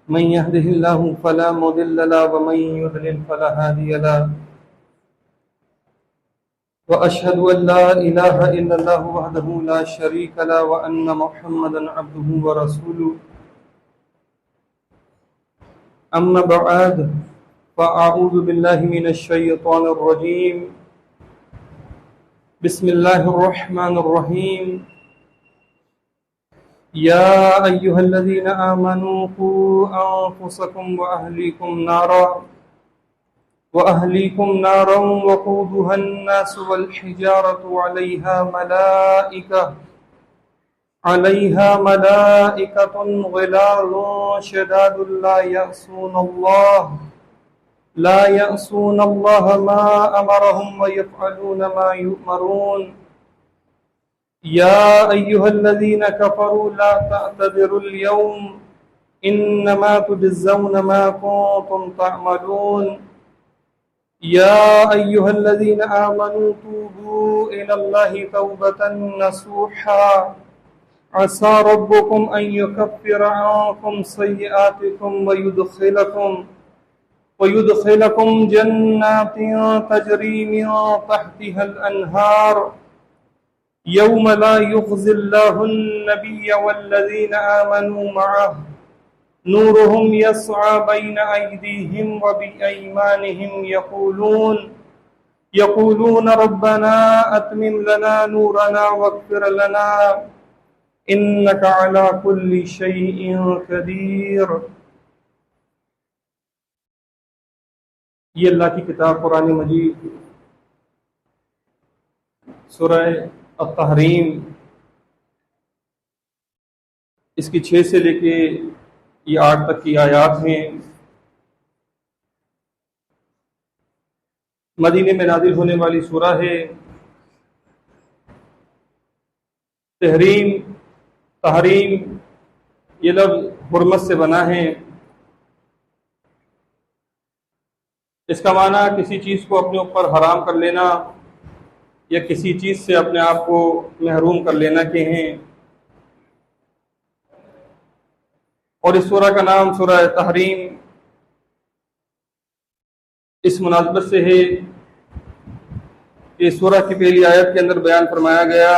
من يهده الله فلا مضل له ومن يضلل فلا هادي له وأشهد أن لا إله إلا الله وحده لا شريك له وأن محمدا عبده ورسوله أما بعد فأعوذ بالله من الشيطان الرجيم بسم الله الرحمن الرحيم يا أيها الذين آمنوا قوا أنفسكم وأهليكم نارا وقودها الناس والحجارة عليها ملائكة غلاظ شداد لا يعصون الله ما أمرهم ويفعلون ما يؤمرون يا أيها الذين كفروا لا تعتذروا اليوم إنما تجزون ما كنتم تعملون يا أيها الذين آمنوا توبوا إلى الله توبة نصوحا عسى ربكم أن يكفر عنكم سيئاتكم ويدخلكم جنات تجري من تحتها الأنهار يوم لا يخزي الله النبي والذين آمنوا معه نورهم يسعى بين أيديهم وبأيمانهم يقولون ربنا أتمم لنا نورنا واغفر لنا إنك على كل شيء قدير۔ یہ اللہ کی کتاب قرآن مجید سورہ التحریم، اس کی 6 سے لے کے یہ 8 تک کی آیات ہیں۔ مدینے میں نازل ہونے والی سورہ ہے۔ تحریم یہ لفظ حرمت سے بنا ہے۔ اس کا معنی کسی چیز کو اپنے اوپر حرام کر لینا یا کسی چیز سے اپنے آپ کو محروم کر لینا کے ہیں۔ اور اس سورہ کا نام سورہ تحریم اس مناسبت سے ہے کہ سورہ کی پہلی آیت کے اندر بیان فرمایا گیا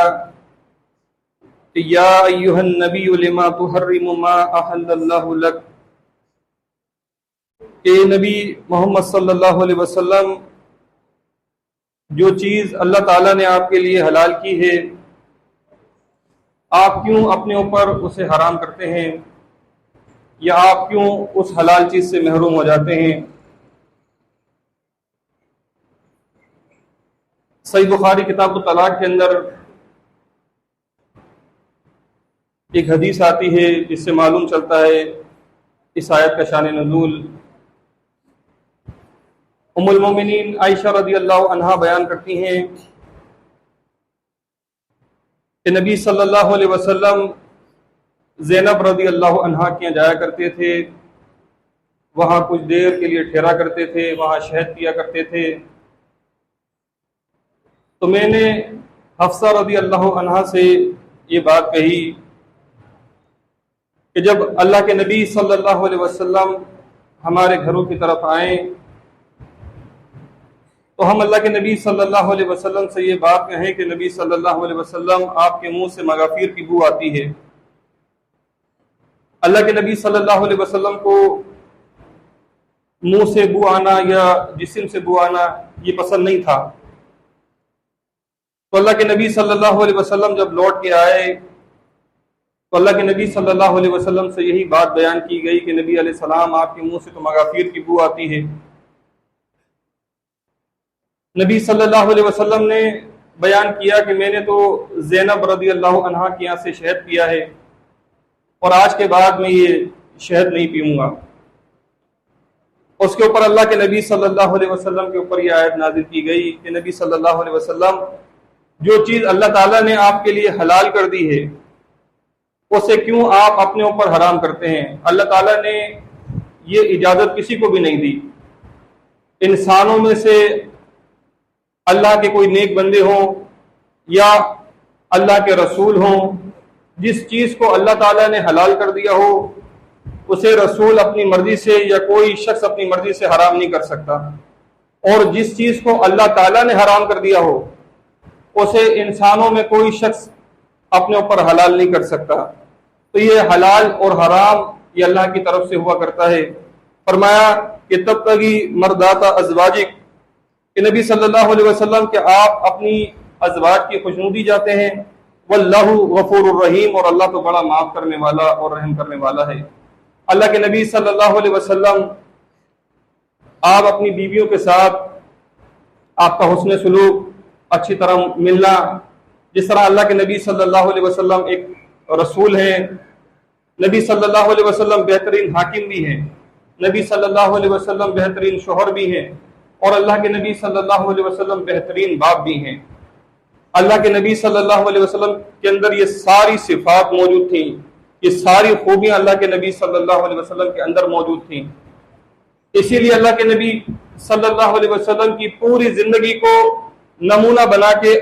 کہ یا ایھا النبی لما تحرم ما احل اللہ لک، کہ نبی محمد صلی اللہ علیہ وسلم جو چیز اللہ تعالیٰ نے آپ کے لیے حلال کی ہے، آپ کیوں اپنے اوپر اسے حرام کرتے ہیں، یا آپ کیوں اس حلال چیز سے محروم ہو جاتے ہیں۔ صحیح بخاری کتاب الطلاق کے اندر ایک حدیث آتی ہے جس سے معلوم چلتا ہے اس آیت کا شان نزول۔ ام المومنین عائشہ رضی اللہ عنہا بیان کرتی ہیں کہ نبی صلی اللہ علیہ وسلم زینب رضی اللہ عنہا کے یہاں جایا کرتے تھے، وہاں کچھ دیر کے لیے ٹھہرا کرتے تھے، وہاں شہد پیا کرتے تھے۔ تو میں نے حفصہ رضی اللہ عنہا سے یہ بات کہی کہ جب اللہ کے نبی صلی اللہ علیہ وسلم ہمارے گھروں کی طرف آئیں تو ہم اللہ کے نبی صلی اللہ علیہ وسلم سے یہ بات کہیں کہ نبی صلی اللہ علیہ وسلم آپ کے منہ سے مغافیر کی بو آتی ہے۔ اللہ کے نبی صلی اللہ علیہ وسلم کو منہ سے بو آنا یا جسم سے بو آنا یہ پسند نہیں تھا۔ تو اللہ کے نبی صلی اللہ علیہ وسلم جب لوٹ کے آئے تو اللہ کے نبی صلی اللہ علیہ وسلم سے یہی بات بیان کی گئی کہ نبی علیہ السلام آپ کے منہ سے تو مغافیر کی بو آتی ہے۔ نبی صلی اللہ علیہ وسلم نے بیان کیا کہ میں نے تو زینب رضی اللہ عنہا کے یہاں سے شہد پیا ہے اور آج کے بعد میں یہ شہد نہیں پیوں گا۔ اس کے اوپر اللہ کے نبی صلی اللہ علیہ وسلم کے اوپر یہ آیت نازل کی گئی کہ نبی صلی اللہ علیہ وسلم جو چیز اللہ تعالیٰ نے آپ کے لیے حلال کر دی ہے اسے کیوں آپ اپنے اوپر حرام کرتے ہیں؟ اللہ تعالیٰ نے یہ اجازت کسی کو بھی نہیں دی۔ انسانوں میں سے اللہ کے کوئی نیک بندے ہوں یا اللہ کے رسول ہوں، جس چیز کو اللہ تعالیٰ نے حلال کر دیا ہو اسے رسول اپنی مرضی سے یا کوئی شخص اپنی مرضی سے حرام نہیں کر سکتا، اور جس چیز کو اللہ تعالیٰ نے حرام کر دیا ہو اسے انسانوں میں کوئی شخص اپنے اوپر حلال نہیں کر سکتا۔ تو یہ حلال اور حرام یہ اللہ کی طرف سے ہوا کرتا ہے۔ فرمایا کہ تب تگی مردات ازواجک، کہ نبی صلی اللہ علیہ وسلم کہ آپ اپنی ازواج کی خوشنودی جاتے ہیں، واللہ غفور الرحیم، اور اللہ تو بڑا معاف کرنے والا اور رحم کرنے والا ہے۔ اللہ کے نبی صلی اللہ علیہ وسلم آپ اپنی بیویوں کے ساتھ آپ کا حسن سلوک، اچھی طرح ملنا، جس طرح اللہ کے نبی صلی اللہ علیہ وسلم ایک رسول ہیں، نبی صلی اللہ علیہ وسلم بہترین حاکم بھی ہیں، نبی صلی اللہ علیہ وسلم بہترین شوہر بھی ہیں، اور اللہ کے نبی صلی اللہ علیہ وسلم بہترین باپ بھی ہیں۔ اللہ کے نبی صلی اللہ علیہ وسلم کے اندر یہ ساری صفات موجود تھیں، یہ ساری خوبیاں اللہ کے نبی صلی اللہ علیہ وسلم کے اندر موجود تھیں۔ اسی لیے اللہ کے نبی صلی اللہ علیہ وسلم کی پوری زندگی کو نمونہ بنا کے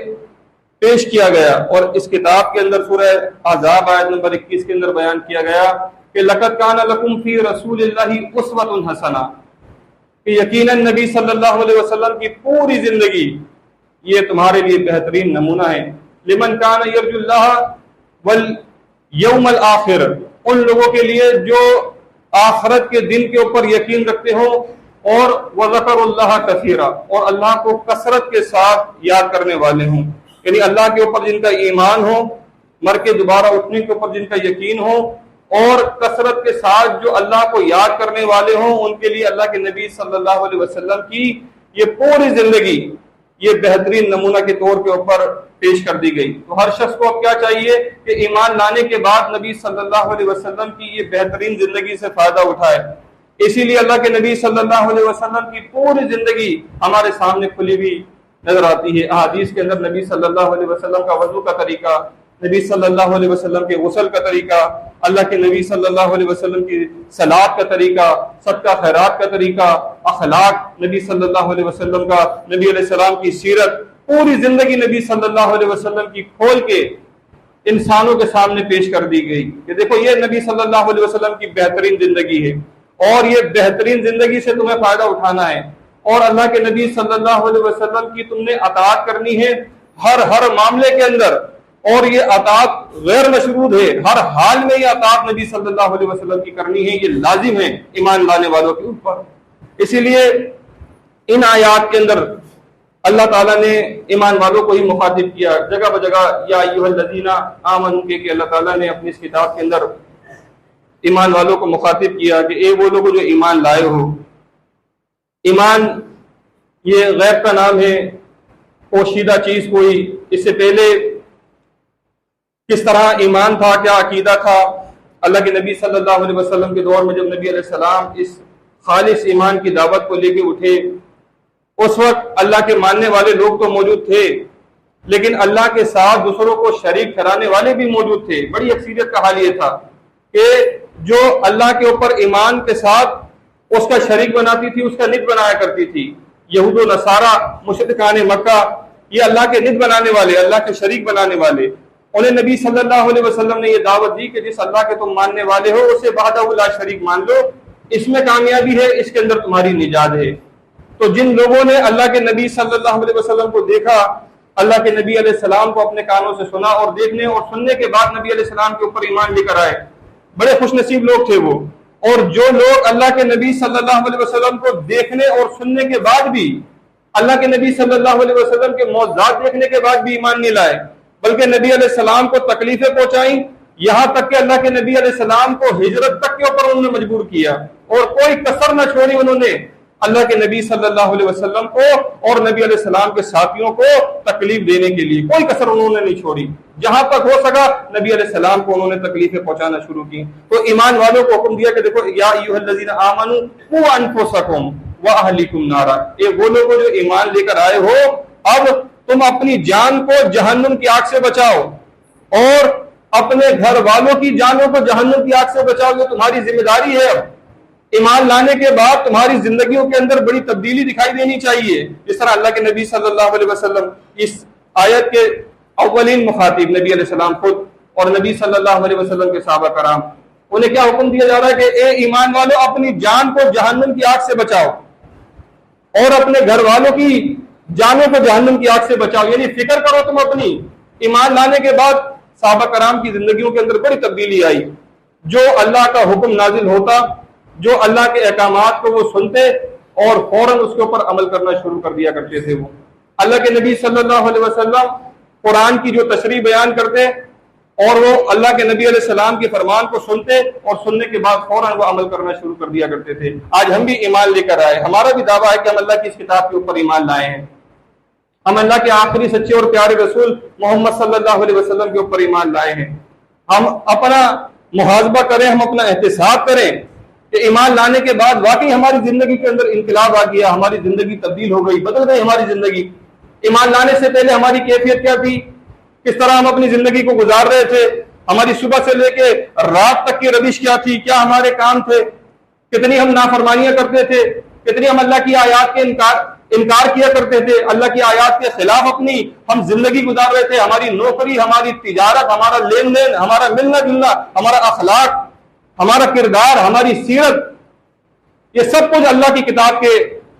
پیش کیا گیا، اور اس کتاب کے اندر سورہ احزاب آیت نمبر 21 کے اندر بیان کیا گیا کہ لقد کان لکم فی رسول اللہ اسوۃ حسنہ، کہ یقیناً نبی صلی اللہ علیہ وسلم کی پوری زندگی یہ تمہارے لیے بہترین نمونہ ہے۔ لمن کان یرجو اللہ والیوم الآخر، ان لوگوں کے لیے جو آخرت کے دن کے اوپر یقین رکھتے ہوں، اور وذکر اللہ کثیرا، اور اللہ کو کثرت کے ساتھ یاد کرنے والے ہوں، یعنی اللہ کے اوپر جن کا ایمان ہو، مر کے دوبارہ اٹھنے کے اوپر جن کا یقین ہو، اور کثرت کے ساتھ جو اللہ کو یاد کرنے والے ہوں، ان کے لیے اللہ کے نبی صلی اللہ علیہ وسلم کی یہ پوری زندگی یہ بہترین نمونہ کے طور کے اوپر پیش کر دی گئی۔ تو ہر شخص کو اب کیا چاہیے کہ ایمان لانے کے بعد نبی صلی اللہ علیہ وسلم کی یہ بہترین زندگی سے فائدہ اٹھائے۔ اسی لیے اللہ کے نبی صلی اللہ علیہ وسلم کی پوری زندگی ہمارے سامنے کھلی ہوئی نظر آتی ہے۔ احادیث کے اندر نبی صلی اللہ علیہ وسلم کا وضو کا طریقہ، نبی صلی اللہ علیہ وسلم کے غسل کا طریقہ، اللہ کے نبی صلی اللہ علیہ وسلم کی صلاۃ کا طریقہ، صدقہ خیرات کا طریقہ، اخلاق نبی صلی اللہ علیہ وسلم کا، نبی علیہ السلام کی سیرت، پوری زندگی نبی صلی اللہ علیہ وسلم کی کھول کے انسانوں کے سامنے پیش کر دی گئی کہ دیکھو یہ نبی صلی اللہ علیہ وسلم کی بہترین زندگی ہے، اور یہ بہترین زندگی سے تمہیں فائدہ اٹھانا ہے، اور اللہ کے نبی صلی اللہ علیہ وسلم کی تم نے اطاعت کرنی ہے ہر معاملے کے اندر، اور یہ اطاعت غیر مشروط ہے، ہر حال میں یہ اطاعت نبی صلی اللہ علیہ وسلم کی کرنی ہے، یہ لازم ہے ایمان لانے والوں کے اوپر۔ اسی لیے ان آیات کے اندر اللہ تعالیٰ نے ایمان والوں کو ہی مخاطب کیا، جگہ بجگہ یا ایھا الذین آمنوا کہ اللہ تعالیٰ نے اپنی اس کتاب کے اندر ایمان والوں کو مخاطب کیا کہ اے وہ لوگ جو ایمان لائے ہو۔ ایمان یہ غیب کا نام ہے، پوشیدہ چیز کوئی، اس سے پہلے کس طرح ایمان تھا، کیا عقیدہ تھا، اللہ کے نبی صلی اللہ علیہ وسلم کے دور میں جب نبی علیہ السلام اس خالص ایمان کی دعوت کو لے کے اٹھے، اس وقت اللہ کے ماننے والے لوگ تو موجود تھے، لیکن اللہ کے ساتھ دوسروں کو شریک ٹھہرانے والے بھی موجود تھے۔ بڑی اکثریت کا حال یہ تھا کہ جو اللہ کے اوپر ایمان کے ساتھ اس کا شریک بناتی تھی، اس کا نت بنایا کرتی تھی۔ یہود و نصارہ، مشرکان مکہ، یہ اللہ کے نت بنانے والے، اللہ کے شریک بنانے والے، انہیں نبی صلی اللہ علیہ وسلم نے یہ دعوت دی کہ جس اللہ کے تم ماننے والے ہو اسے وحدہ لا شریک مان لو، اس میں کامیابی ہے، اس کے اندر تمہاری نجات ہے۔ تو جن لوگوں نے اللہ کے نبی صلی اللہ علیہ وسلم کو دیکھا، اللہ کے نبی علیہ السلام کو اپنے کانوں سے سنا، اور دیکھنے اور سننے کے بعد نبی علیہ السلام کے اوپر ایمان لے کر آئے، بڑے خوش نصیب لوگ تھے وہ۔ اور جو لوگ اللہ کے نبی صلی اللہ علیہ وسلم کو دیکھنے اور سننے کے بعد بھی، اللہ کے نبی صلی اللہ علیہ وسلم کے معجزات دیکھنے کے بعد بھی ایمان نہیں لائے، بلکہ نبی علیہ السلام کو تکلیفیں پہنچائیں، یہاں تک کہ اللہ کے نبی علیہ السلام کو ہجرت تک کے اوپر انہوں نے مجبور کیا، اور کوئی کسر نہ چھوڑی انہوں نے اللہ کے نبی صلی اللہ علیہ وسلم کو اور نبی علیہ السلام کے ساتھیوں کو تکلیف دینے کے لیے، کوئی کسر انہوں نے نہیں چھوڑی، جہاں تک ہو سکا نبی علیہ السلام کو انہوں نے تکلیفیں پہنچانا شروع کی۔ تو ایمان والوں کو حکم دیا کہ دیکھو یا ایھا الذین آمنوا قوا انفسکم واہلیکم نارا، یہ وہ لوگ جو ایمان لے کر آئے ہو، اب تم اپنی جان کو جہنم کی آگ سے بچاؤ، اور اپنے گھر والوں کی جانوں کو جہنم کی آگ سے بچاؤ، یہ تمہاری ذمہ داری ہے۔ اب ایمان لانے کے بعد تمہاری زندگیوں کے اندر بڑی تبدیلی دکھائی دینی چاہیے، جس طرح اللہ کے نبی صلی اللہ علیہ وسلم، اس آیت کے اولین مخاطب نبی علیہ السلام خود اور نبی صلی اللہ علیہ وسلم کے صحابہ کرام، انہیں کیا حکم دیا جا رہا ہے کہ اے ایمان والو اپنی جان کو جہنم کی آگ سے بچاؤ اور اپنے گھر والوں کی جانوں کو جہنم کی آگ سے بچاؤ، یعنی فکر کرو تم اپنی۔ ایمان لانے کے بعد صحابہ کرام کی زندگیوں کے اندر بڑی تبدیلی آئی، جو اللہ کا حکم نازل ہوتا، جو اللہ کے احکامات کو وہ سنتے اور فوراً اس کے اوپر عمل کرنا شروع کر دیا کرتے تھے۔ وہ اللہ کے نبی صلی اللہ علیہ وسلم قرآن کی جو تشریح بیان کرتے اور وہ اللہ کے نبی علیہ السلام کے فرمان کو سنتے اور سننے کے بعد فوراً وہ عمل کرنا شروع کر دیا کرتے تھے۔ آج ہم بھی ایمان لے کر آئے، ہمارا بھی دعویٰ ہے کہ ہم اللہ کی اس کتاب کے اوپر ایمان لائے ہیں، ہم اللہ کے آخری سچے اور پیارے رسول محمد صلی اللہ علیہ وسلم کے اوپر ایمان لائے ہیں۔ ہم اپنا محاسبہ کریں، ہم اپنا احتساب کریں کہ ایمان لانے کے بعد واقعی ہماری زندگی کے اندر انقلاب آ گیا، ہماری زندگی تبدیل ہو گئی، بدل گئی ہماری زندگی۔ ایمان لانے سے پہلے ہماری کیفیت کیا تھی، کس طرح ہم اپنی زندگی کو گزار رہے تھے، ہماری صبح سے لے کے رات تک کی روش کیا تھی، کیا ہمارے کام تھے، کتنی ہم نافرمانیاں کرتے تھے، کتنی ہم اللہ کی آیات کے انکار کیا کرتے تھے، اللہ کی آیات کے خلاف اپنی ہم زندگی گزار رہے تھے۔ ہماری نوکری، ہماری تجارت، ہمارا لین دین، ہمارا ملنا جلنا، ہمارا اخلاق، ہمارا کردار، ہماری سیرت، یہ سب کچھ اللہ کی کتاب کے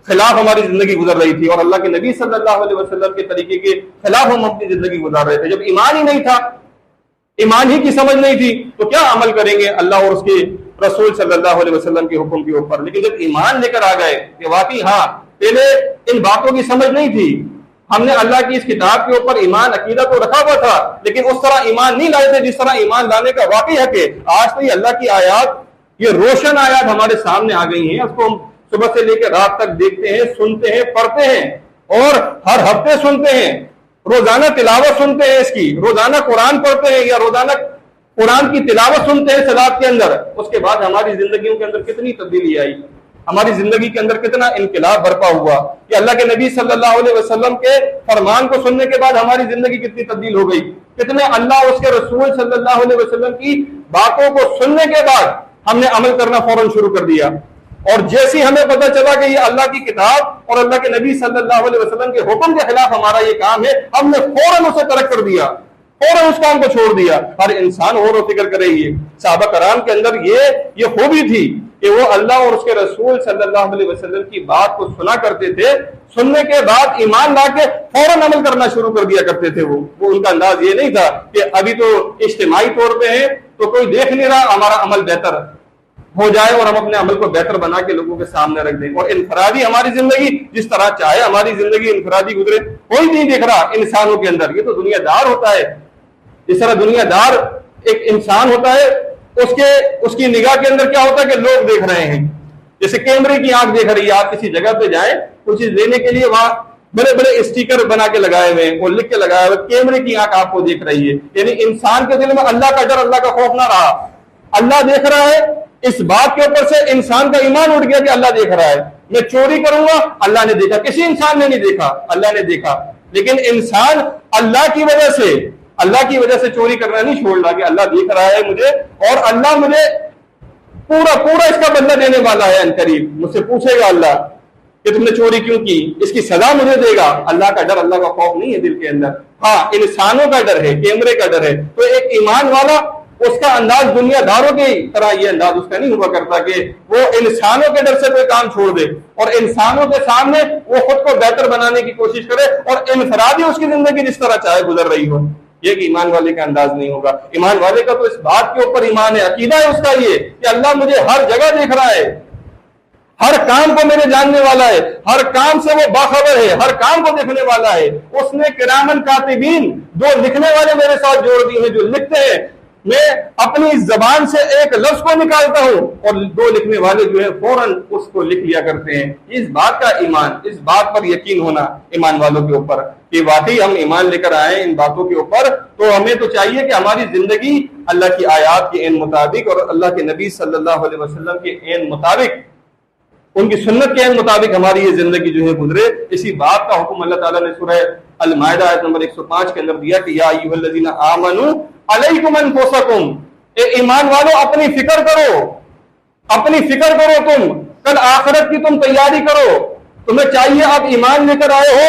خلاف ہماری زندگی گزر رہی تھی اور اللہ کے نبی صلی اللہ علیہ وسلم کے طریقے کے خلاف ہم اپنی زندگی گزار رہے تھے۔ جب ایمان ہی نہیں تھا، ایمان ہی کی سمجھ نہیں تھی، تو کیا عمل کریں گے اللہ اور اس کے رسول صلی اللہ علیہ وسلم کے حکم کے اوپر؟ لیکن جب ایمان لے کر آ گئے کہ واقعی ہاں پہلے ان باتوں کی سمجھ نہیں تھی، ہم نے اللہ کی اس کتاب کے اوپر ایمان عقیدہ تو رکھا ہوا تھا لیکن اس طرح ایمان نہیں لائے تھے جس طرح ایمان لانے کا واقعی ہے کہ آج تو یہ اللہ کی آیات، یہ روشن آیات ہمارے سامنے آ گئی ہیں، اس کو ہم صبح سے لے کے رات تک دیکھتے ہیں، سنتے ہیں، پڑھتے ہیں اور ہر ہفتے سنتے ہیں، روزانہ تلاوت سنتے ہیں اس کی، روزانہ قرآن پڑھتے ہیں یا روزانہ قرآن کی تلاوت سنتے ہیں صلات کے اندر۔ اس کے بعد ہماری زندگیوں کے اندر کتنی تبدیلی آئی، ہماری زندگی کے اندر کتنا انقلاب برپا ہوا کہ اللہ کے نبی صلی اللہ علیہ وسلم کے فرمان کو سننے کے بعد ہماری زندگی کتنی تبدیل ہو گئی، کتنے اللہ اور اس کے رسول صلی اللہ علیہ وسلم کی باتوں کو سننے کے بعد ہم نے عمل کرنا فوراً شروع کر دیا۔ اور جیسی ہمیں پتہ چلا کہ یہ اللہ کی کتاب اور اللہ کے نبی صلی اللہ علیہ وسلم کے حکم کے خلاف ہمارا یہ کام ہے، ہم نے فوراً اسے ترک کر دیا، فوراً اس کام کو چھوڑ دیا۔ ہر انسان غور و فکر کرے، یہ صحابہ کرام کے اندر یہ خوبی تھی کہ وہ اللہ اور اس کے رسول صلی اللہ علیہ وسلم کی بات کو سنا کرتے تھے، سننے کے بعد ایمان لا کے فوراً عمل کرنا شروع کر دیا کرتے تھے۔ وہ ان کا انداز یہ نہیں تھا کہ ابھی تو اجتماعی طور پہ ہے تو کوئی دیکھ نہیں رہا، ہمارا عمل بہتر ہو جائے اور ہم اپنے عمل کو بہتر بنا کے لوگوں کے سامنے رکھ دیں، اور انفرادی ہماری زندگی جس طرح چاہے ہماری زندگی انفرادی گزرے، کوئی نہیں دیکھ رہا انسانوں کے اندر۔ یہ تو دنیا دار ہوتا ہے، جس طرح دنیا دار ایک انسان ہوتا ہے، اس کی نگاہ کے اندر کیا ہوتا ہے کہ لوگ دیکھ رہے ہیں، جیسے کیمرے کی آنکھ دیکھ رہی ہے۔ آپ کسی جگہ پہ جائیں کوئی چیز لینے کے لیے، وہاں بڑے بڑے اسٹیکر بنا کے لگائے ہوئے ہیں اور لکھ کے لگایا ہوا، کیمرے کی آنکھ آپ کو دیکھ رہی ہے۔ یعنی انسان کے دل میں اللہ کا ڈر، اللہ کا خوف نہ رہا، اللہ دیکھ رہا ہے، اس بات کے اوپر سے انسان کا ایمان اٹھ گیا کہ اللہ دیکھ رہا ہے۔ میں چوری کروں گا، اللہ نے دیکھا، کسی انسان نے نہیں دیکھا، اللہ نے دیکھا۔ لیکن انسان اللہ کی وجہ سے چوری کرنا نہیں چھوڑ رہا کہ اللہ دیکھ رہا ہے مجھے اور اللہ مجھے پورا اس کا بدلہ دینے والا ہے۔ ان قریب مجھ سے پوچھے گا اللہ کہ تم نے چوری کیوں کی، اس کی سزا مجھے دے گا۔ اللہ کا ڈر، اللہ کا خوف نہیں ہے دل کے اندر، ہاں انسانوں کا ڈر ہے، کیمرے کا ڈر ہے۔ تو ایک ایمان والا، اس کا انداز دنیا داروں کی طرح یہ انداز اس کا نہیں ہوا کرتا کہ وہ انسانوں کے ڈر سے کوئی کام چھوڑ دے اور انسانوں کے سامنے وہ خود کو بہتر بنانے کی کوشش کرے اور انفرادی اس کی زندگی جس طرح چاہے گزر رہی ہو۔ یہ کہ ایمان والے کا انداز نہیں ہوگا۔ ایمان والے کا تو اس بات کے اوپر ایمان ہے، عقیدہ ہے اس کا یہ کہ اللہ مجھے ہر جگہ دیکھ رہا ہے، ہر کام کو میرے جاننے والا ہے، ہر کام سے وہ باخبر ہے، ہر کام کو دیکھنے والا ہے۔ اس نے کرامن کاتبین، دو لکھنے والے میرے ساتھ جوڑ دیے ہیں جو لکھتے ہیں۔ میں اپنی زبان سے ایک لفظ کو نکالتا ہوں اور دو لکھنے والے جو ہے فوراً اس کو لکھ لیا کرتے ہیں۔ اس بات کا ایمان، اس بات پر یقین ہونا ایمان والوں کے اوپر کہ واقعی ہم ایمان لے کر آئے ان باتوں کے اوپر، تو ہمیں تو چاہیے کہ ہماری زندگی اللہ کی آیات کے عین مطابق اور اللہ کے نبی صلی اللہ علیہ وسلم کے عین مطابق، ان کی سنت کے مطابق ہماری یہ زندگی جو ہے گزرے۔ اسی بات کا حکم اللہ تعالیٰ نے سورہ المائدہ آیت نمبر 105 کے اندر دیا کہ یا ایھا الذین آمنوا علیکم انفسکم، اے ایمان والو اپنی فکر کرو، اپنی فکر کرو، تم کل آخرت کی تم تیاری کرو۔ تمہیں چاہیے آپ ایمان لے کر آئے ہو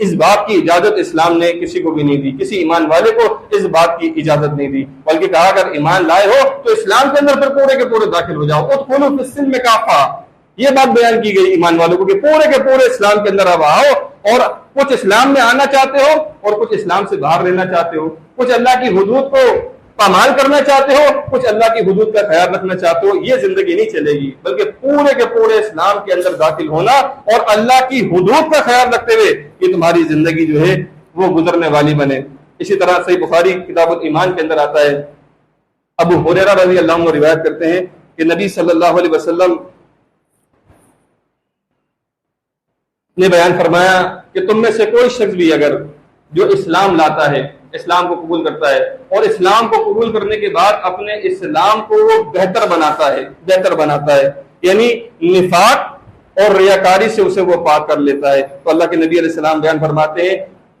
اس بات کی اجازت اسلام نے کسی کو بھی نہیں دی، کسی ایمان والے کو اس بات کی اجازت نہیں دی، بلکہ کہا اگر ایمان لائے ہو تو اسلام کے اندر پھر پورے کے پورے داخل ہو جاؤ۔ ادخلوا فی السلم کافہ، یہ بات بیان کی گئی ایمان والوں کو کہ پورے کے پورے اسلام کے اندر اب آؤ، اور کچھ اسلام میں آنا چاہتے ہو اور کچھ اسلام سے باہر رہنا چاہتے ہو، کچھ اللہ کی حدود کو پامال کرنا چاہتے ہو، کچھ اللہ کی حدود کا خیال رکھنا چاہتے ہو، یہ زندگی نہیں چلے گی، بلکہ پورے کے پورے اسلام کے اندر داخل ہونا اور اللہ کی حدود کا خیال رکھتے ہوئے کہ تمہاری زندگی جو ہے وہ گزرنے والی بنے۔ اسی طرح صحیح بخاری کتاب الایمان کے اندر آتا ہے، ابو ہریرہ رضی اللہ عنہ روایت کرتے ہیں کہ نبی صلی اللہ علیہ وسلم نے بیان فرمایا کہ تم میں سے کوئی شخص بھی اگر جو اسلام لاتا ہے، اسلام کو قبول کرتا ہے اور اسلام کو قبول کرنے کے بعد اپنے اسلام کو وہ بہتر بناتا ہے یعنی نفاق اور ریاکاری سے اسے وہ پاک کر لیتا ہے، تو اللہ کے نبی علیہ السلام بیان فرماتے ہیں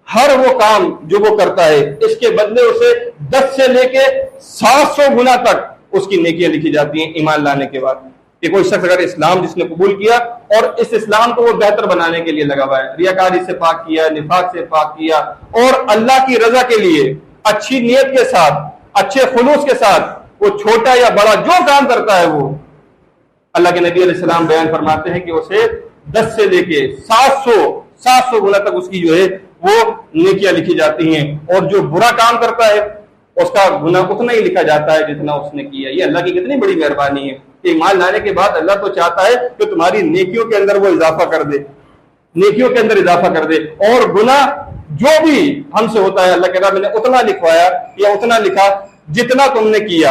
ہر وہ کام جو وہ کرتا ہے اس کے بدلے اسے 10 سے لے کے 700 گنا تک اس کی نیکیاں لکھی جاتی ہیں ایمان لانے کے بعد۔ کہ کوئی شخص اگر اسلام جس نے قبول کیا اور اس اسلام کو وہ بہتر بنانے کے لیے لگا ہوا ہے، ریاکاری سے پاک کیا، نفاق سے پاک کیا، اور اللہ کی رضا کے لیے اچھی نیت کے ساتھ، اچھے خلوص کے ساتھ وہ چھوٹا یا بڑا جو کام کرتا ہے وہ اللہ کے نبی علیہ السلام بیان فرماتے ہیں کہ اسے 10 سے لے کے 700 گنا تک اس کی جو ہے وہ نیکیاں لکھی جاتی ہیں، اور جو برا کام کرتا ہے اس کا گناہ اتنا ہی لکھا جاتا ہے جتنا اس نے کیا۔ یہ اللہ کی کتنی بڑی مہربانی ہے کہ ایمان لانے کے بعد اللہ تو چاہتا ہے کہ تمہاری نیکیوں کے اندر وہ اضافہ کر دے، نیکیوں کے اندر اضافہ کر دے، اور گناہ جو بھی ہم سے ہوتا ہے اللہ کہتا ہے میں نے اتنا لکھوایا یا اتنا لکھا جتنا تم نے کیا،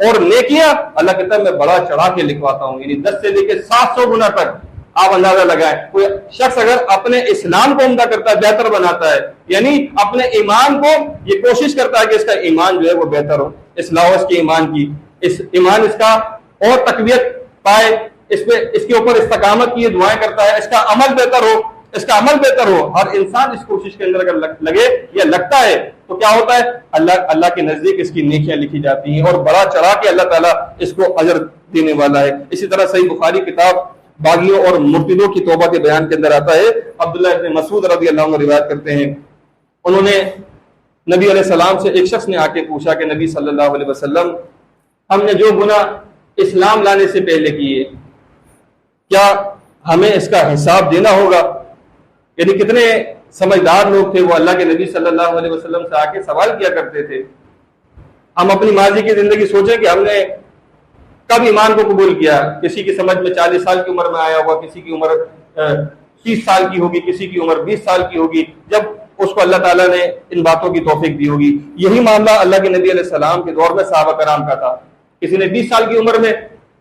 اور نیکیاں اللہ کہتا ہے میں بڑا چڑھا کے لکھواتا ہوں، یعنی 10 سے لے کے 700 گنا تک۔ آپ اندازہ لگائیں کوئی شخص اگر اپنے اسلام کو عمدہ کرتا ہے، بہتر بناتا ہے، یعنی اپنے ایمان کو یہ کوشش کرتا ہے کہ اس کا ایمان جو ہے وہ بہتر ہو، اصلاح اس کے ایمان کی، ایمان اس کا اور تقویت پائے، اس کے اوپر استقامت کی دعائیں کرتا ہے، اس کا عمل بہتر ہو، ہر انسان اس کوشش کے اندر اگر لگے یا لگتا ہے تو کیا ہوتا ہے اللہ کے نزدیک اس کی نیکیاں لکھی جاتی ہیں، اور بڑا چڑھا کے اللہ تعالیٰ اس کو اجر دینے والا ہے۔ اسی طرح صحیح بخاری کتاب باغیوں اور مرتدوں کی توبہ کے بیان کے اندر آتا ہے، عبداللہ ابن مسعود رضی اللہ عنہ روایت کرتے ہیں، انہوں نے نبی علیہ السلام سے، ایک شخص نے آ کے پوچھا کہ نبی صلی اللہ علیہ وسلم ہم نے جو گناہ اسلام لانے سے پہلے کیے کیا ہمیں اس کا حساب دینا ہوگا؟ یعنی کتنے سمجھدار لوگ تھے وہ، اللہ کے نبی صلی اللہ علیہ وسلم سے آ کے سوال کیا کرتے تھے۔ ہم اپنی ماضی کی زندگی سوچیں کہ ہم نے کب ایمان کو قبول کیا، کسی کی سمجھ میں 40 سال کی عمر میں آیا ہوا، کسی کی عمر 30 سال کی ہوگی، کسی کی عمر 20 سال کی ہوگی، جب اس کو اللہ تعالیٰ نے ان باتوں کی توفیق دی ہوگی۔ یہی معاملہ اللہ کے نبی علیہ السلام کے دور میں صحابہ کرام کا تھا، کسی نے 20 سال کی عمر میں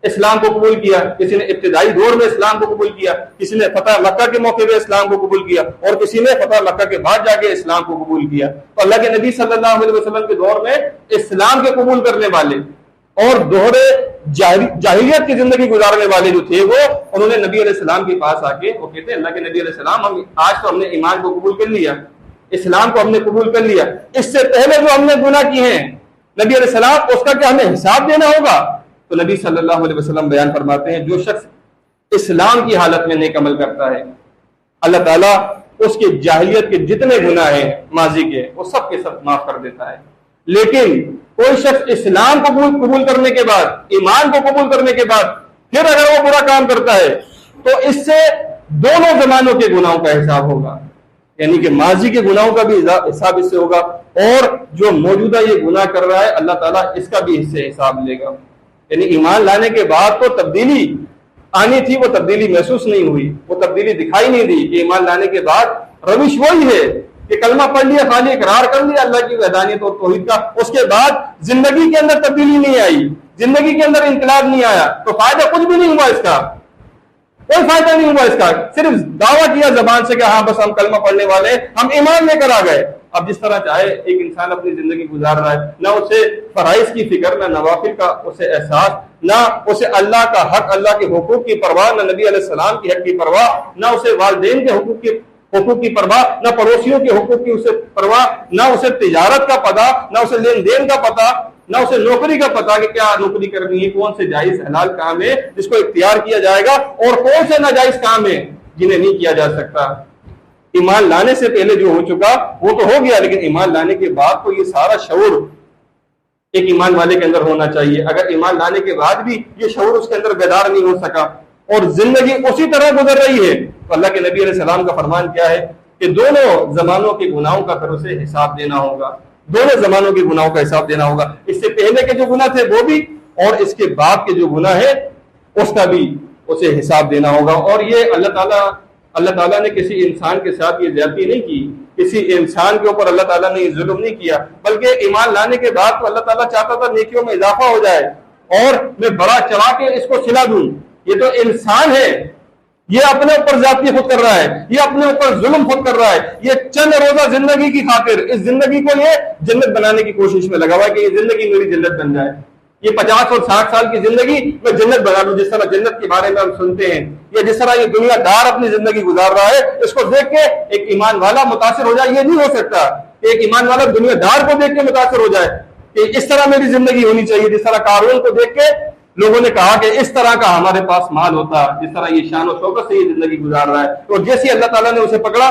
اسلام کو قبول کیا، کسی نے ابتدائی دور میں اسلام کو قبول کیا، کسی نے فتح مکہ کے موقع پہ اسلام کو قبول کیا، اور کسی نے فتح مکہ کے بعد جا کے اسلام کو قبول کیا۔ تو اللہ کے نبی صلی اللہ علیہ وسلم کے دور میں اسلام کے قبول کرنے والے اور دوہرے جاہلیت کی زندگی گزارنے والے جو تھے وہ انہوں نے نبی علیہ السلام کے پاس آ کے وہ کہتے ہیں اللہ کے نبی علیہ السلام آج تو ہم نے ایمان کو قبول کر لیا، اسلام کو ہم نے قبول کر لیا، اس سے پہلے جو ہم نے گناہ کیے ہیں نبی علیہ السلام اس کا کیا ہمیں حساب دینا ہوگا؟ تو نبی صلی اللہ علیہ وسلم بیان فرماتے ہیں جو شخص اسلام کی حالت میں نیک عمل کرتا ہے اللہ تعالیٰ اس کے جاہلیت کے جتنے گناہ ہیں ماضی کے وہ سب کے سب معاف کر دیتا ہے۔ لیکن کوئی شخص اسلام کو قبول کرنے کے بعد، ایمان کو قبول کرنے کے بعد پھر اگر وہ برا کام کرتا ہے تو اس سے دونوں زمانوں کے گناہوں کا حساب ہوگا، یعنی کہ ماضی کے گناہوں کا بھی حساب اس سے ہوگا، اور جو موجودہ یہ گناہ کر رہا ہے اللہ تعالیٰ اس کا بھی اس سے حساب لے گا۔ یعنی ایمان لانے کے بعد تو تبدیلی آنی تھی، وہ تبدیلی محسوس نہیں ہوئی، وہ تبدیلی دکھائی نہیں دی کہ ایمان لانے کے بعد روش وہی ہے کہ کلمہ پڑھ لیا، خالی اقرار کر لیا اللہ کی وحدانیت اور توحید کا، اس کے بعد زندگی کے اندر تبدیلی نہیں آئی، زندگی کے اندر انقلاب نہیں آیا، تو فائدہ کچھ بھی نہیں ہوا، اس کا کوئی فائدہ نہیں ہوا، اس کا صرف دعویٰ کیا زبان سے کہ ہاں بس ہم کلمہ پڑھنے والے ہیں، ہم ایمان لے کر آ گئے۔ اب جس طرح چاہے ایک انسان اپنی زندگی گزار رہا ہے، نہ اسے فرائض کی فکر، نہ نوافل کا اسے احساس، نہ اسے اللہ کا حق، اللہ کے حقوق کی پرواہ، نہ نبی علیہ السلام کی حق کی پرواہ، نہ اسے والدین کے حقوق کی پرواہ، نہ پڑوسیوں کے حقوق کی اسے پرواہ، نہ اسے تجارت کا پتہ، نہ اسے لین دین کا پتہ، نہ اسے نوکری کا پتہ کہ کیا نوکری کرنی ہے، کون سے جائز حلال کام ہے جس کو اختیار کیا جائے گا اور کون سے ناجائز کام ہے جنہیں نہیں کیا جا سکتا۔ ایمان لانے سے پہلے جو ہو چکا وہ تو ہو گیا، لیکن ایمان لانے کے بعد تو یہ سارا شعور ایک ایمان والے کے اندر ہونا چاہیے۔ اگر ایمان لانے کے بعد بھی یہ شعور اس کے اندر بیدار نہیں ہو سکا اور زندگی اسی طرح گزر رہی ہے، تو اللہ کے نبی علیہ السلام کا فرمان کیا ہے کہ دونوں زمانوں کے گناہوں کا پھر اسے حساب دینا ہوگا، دونوں زمانوں کے گناہوں کا حساب دینا ہوگا، اس سے پہلے کے جو گناہ تھے وہ بھی، اور اس کے بعد کے جو گناہ ہے اس کا بھی اسے حساب دینا ہوگا۔ اور یہ اللہ تعالیٰ نے کسی انسان کے ساتھ یہ زیادتی نہیں کی، کسی انسان کے اوپر اللہ تعالیٰ نے یہ ظلم نہیں کیا، بلکہ ایمان لانے کے بعد تو اللہ تعالیٰ چاہتا تھا نیکیوں میں اضافہ ہو جائے اور میں بڑا چڑھا کے اس کو سلا دوں۔ یہ تو انسان ہے، یہ اپنے اوپر زیادتی خود کر رہا ہے، یہ اپنے اوپر ظلم خود کر رہا ہے، یہ چند روزہ زندگی کی خاطر اس زندگی کو یہ جنت بنانے کی کوشش میں لگا ہوا ہے کہ یہ زندگی میری جنت بن جائے، یہ 50 اور 60 سال کی زندگی میں جنت بنا دوں، جس طرح جنت کے بارے میں ہم سنتے ہیں، یا جس طرح یہ دنیا دار اپنی زندگی گزار رہا ہے، اس کو دیکھ کے ایک ایمان والا متاثر ہو جائے۔ یہ نہیں ہو سکتا کہ ایک ایمان والا دنیا دار کو دیکھ کے متاثر ہو جائے کہ اس طرح میری زندگی ہونی چاہیے، جس طرح قارون کو دیکھ کے لوگوں نے کہا کہ اس طرح کا ہمارے پاس مال ہوتا، جس طرح یہ شان و شوکت سے یہ زندگی گزار رہا ہے۔ اور جیسے اللہ تعالیٰ نے اسے پکڑا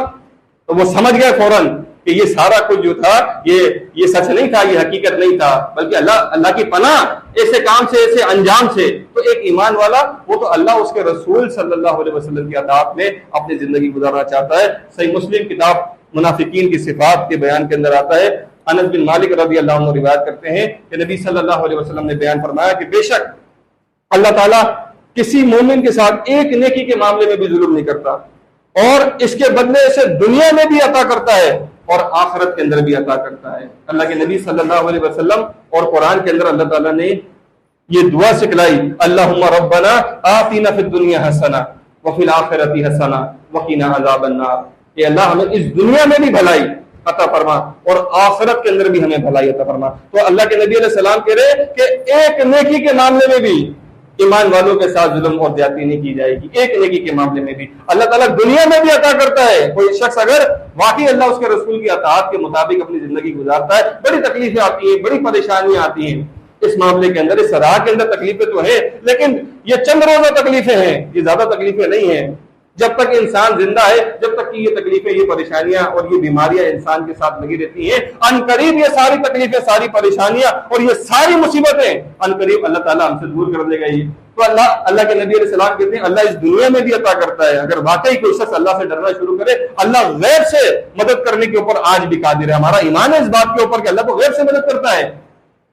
تو وہ سمجھ گئے فوراً کہ یہ سارا کچھ جو تھا یہ سچ نہیں تھا، یہ حقیقت نہیں تھا، بلکہ اللہ کی پناہ ایسے کام سے، ایسے انجام سے۔ تو ایک ایمان والا وہ تو اللہ اس کے رسول صلی اللہ علیہ وسلم کی اطاعت میں اپنی زندگی گزارنا چاہتا ہے۔ صحیح مسلم کتاب منافقین کی صفات کے بیان کے اندر آتا ہے، انس بن مالک رضی اللہ عنہ روایت کرتے ہیں کہ نبی صلی اللہ علیہ وسلم نے بیان فرمایا کہ بے شک اللہ تعالیٰ کسی مومن کے ساتھ ایک نیکی کے معاملے میں بھی ظلم نہیں کرتا، اور اس کے بدلے اسے دنیا میں بھی عطا کرتا ہے اور آخرت کے اندر بھی عطا کرتا ہے۔ اللہ کے نبی صلی اللہ علیہ وسلم اور قرآن کے اندر اللہ تعالیٰ نے یہ دعا سکھلائی، اللہم ربنا آتنا فی الدنیا حسنہ وفی الآخرۃ حسنہ وقنا عذاب النار، کہ اللہ ہمیں اس دنیا میں بھی بھلائی عطا فرما اور آخرت کے اندر بھی ہمیں بھلائی عطا فرما۔ تو اللہ کے نبی علیہ السلام کہہ رہے کہ ایک نیکی کے معاملے میں بھی ایمان والوں کے ساتھ ظلم اور زیادتی نہیں کی جائے گی، ایک نیکی کے معاملے میں بھی اللہ تعالیٰ دنیا میں بھی عطا کرتا ہے۔ کوئی شخص اگر واقعی اللہ اس کے رسول کی اطاعت کے مطابق اپنی زندگی گزارتا ہے، بڑی تکلیفیں آتی ہیں، بڑی پریشانیاں آتی ہیں اس معاملے کے اندر، اس راہ کے اندر تکلیفیں تو ہیں، لیکن یہ چند روزہ تکلیفیں ہیں، یہ زیادہ تکلیفیں نہیں ہیں۔ جب تک انسان زندہ ہے، جب تک کہ یہ تکلیفیں، یہ پریشانیاں اور یہ بیماریاں انسان کے ساتھ لگی رہتی ہیں، ان قریب یہ ساری تکلیفیں، ساری پریشانیاں اور یہ ساری مصیبتیں ان قریب اللہ تعالیٰ ہم سے دور کر دے گا۔ یہ تو اللہ کے نبی علیہ السلام کہتے ہیں اللہ اس دنیا میں بھی عطا کرتا ہے۔ اگر واقعی کوئی شخص اللہ سے ڈرنا شروع کرے، اللہ غیر سے مدد کرنے کے اوپر آج بھی قادر ہے۔ ہمارا ایمان ہے اس بات کے اوپر کہ اللہ کو غیر سے مدد کرتا ہے۔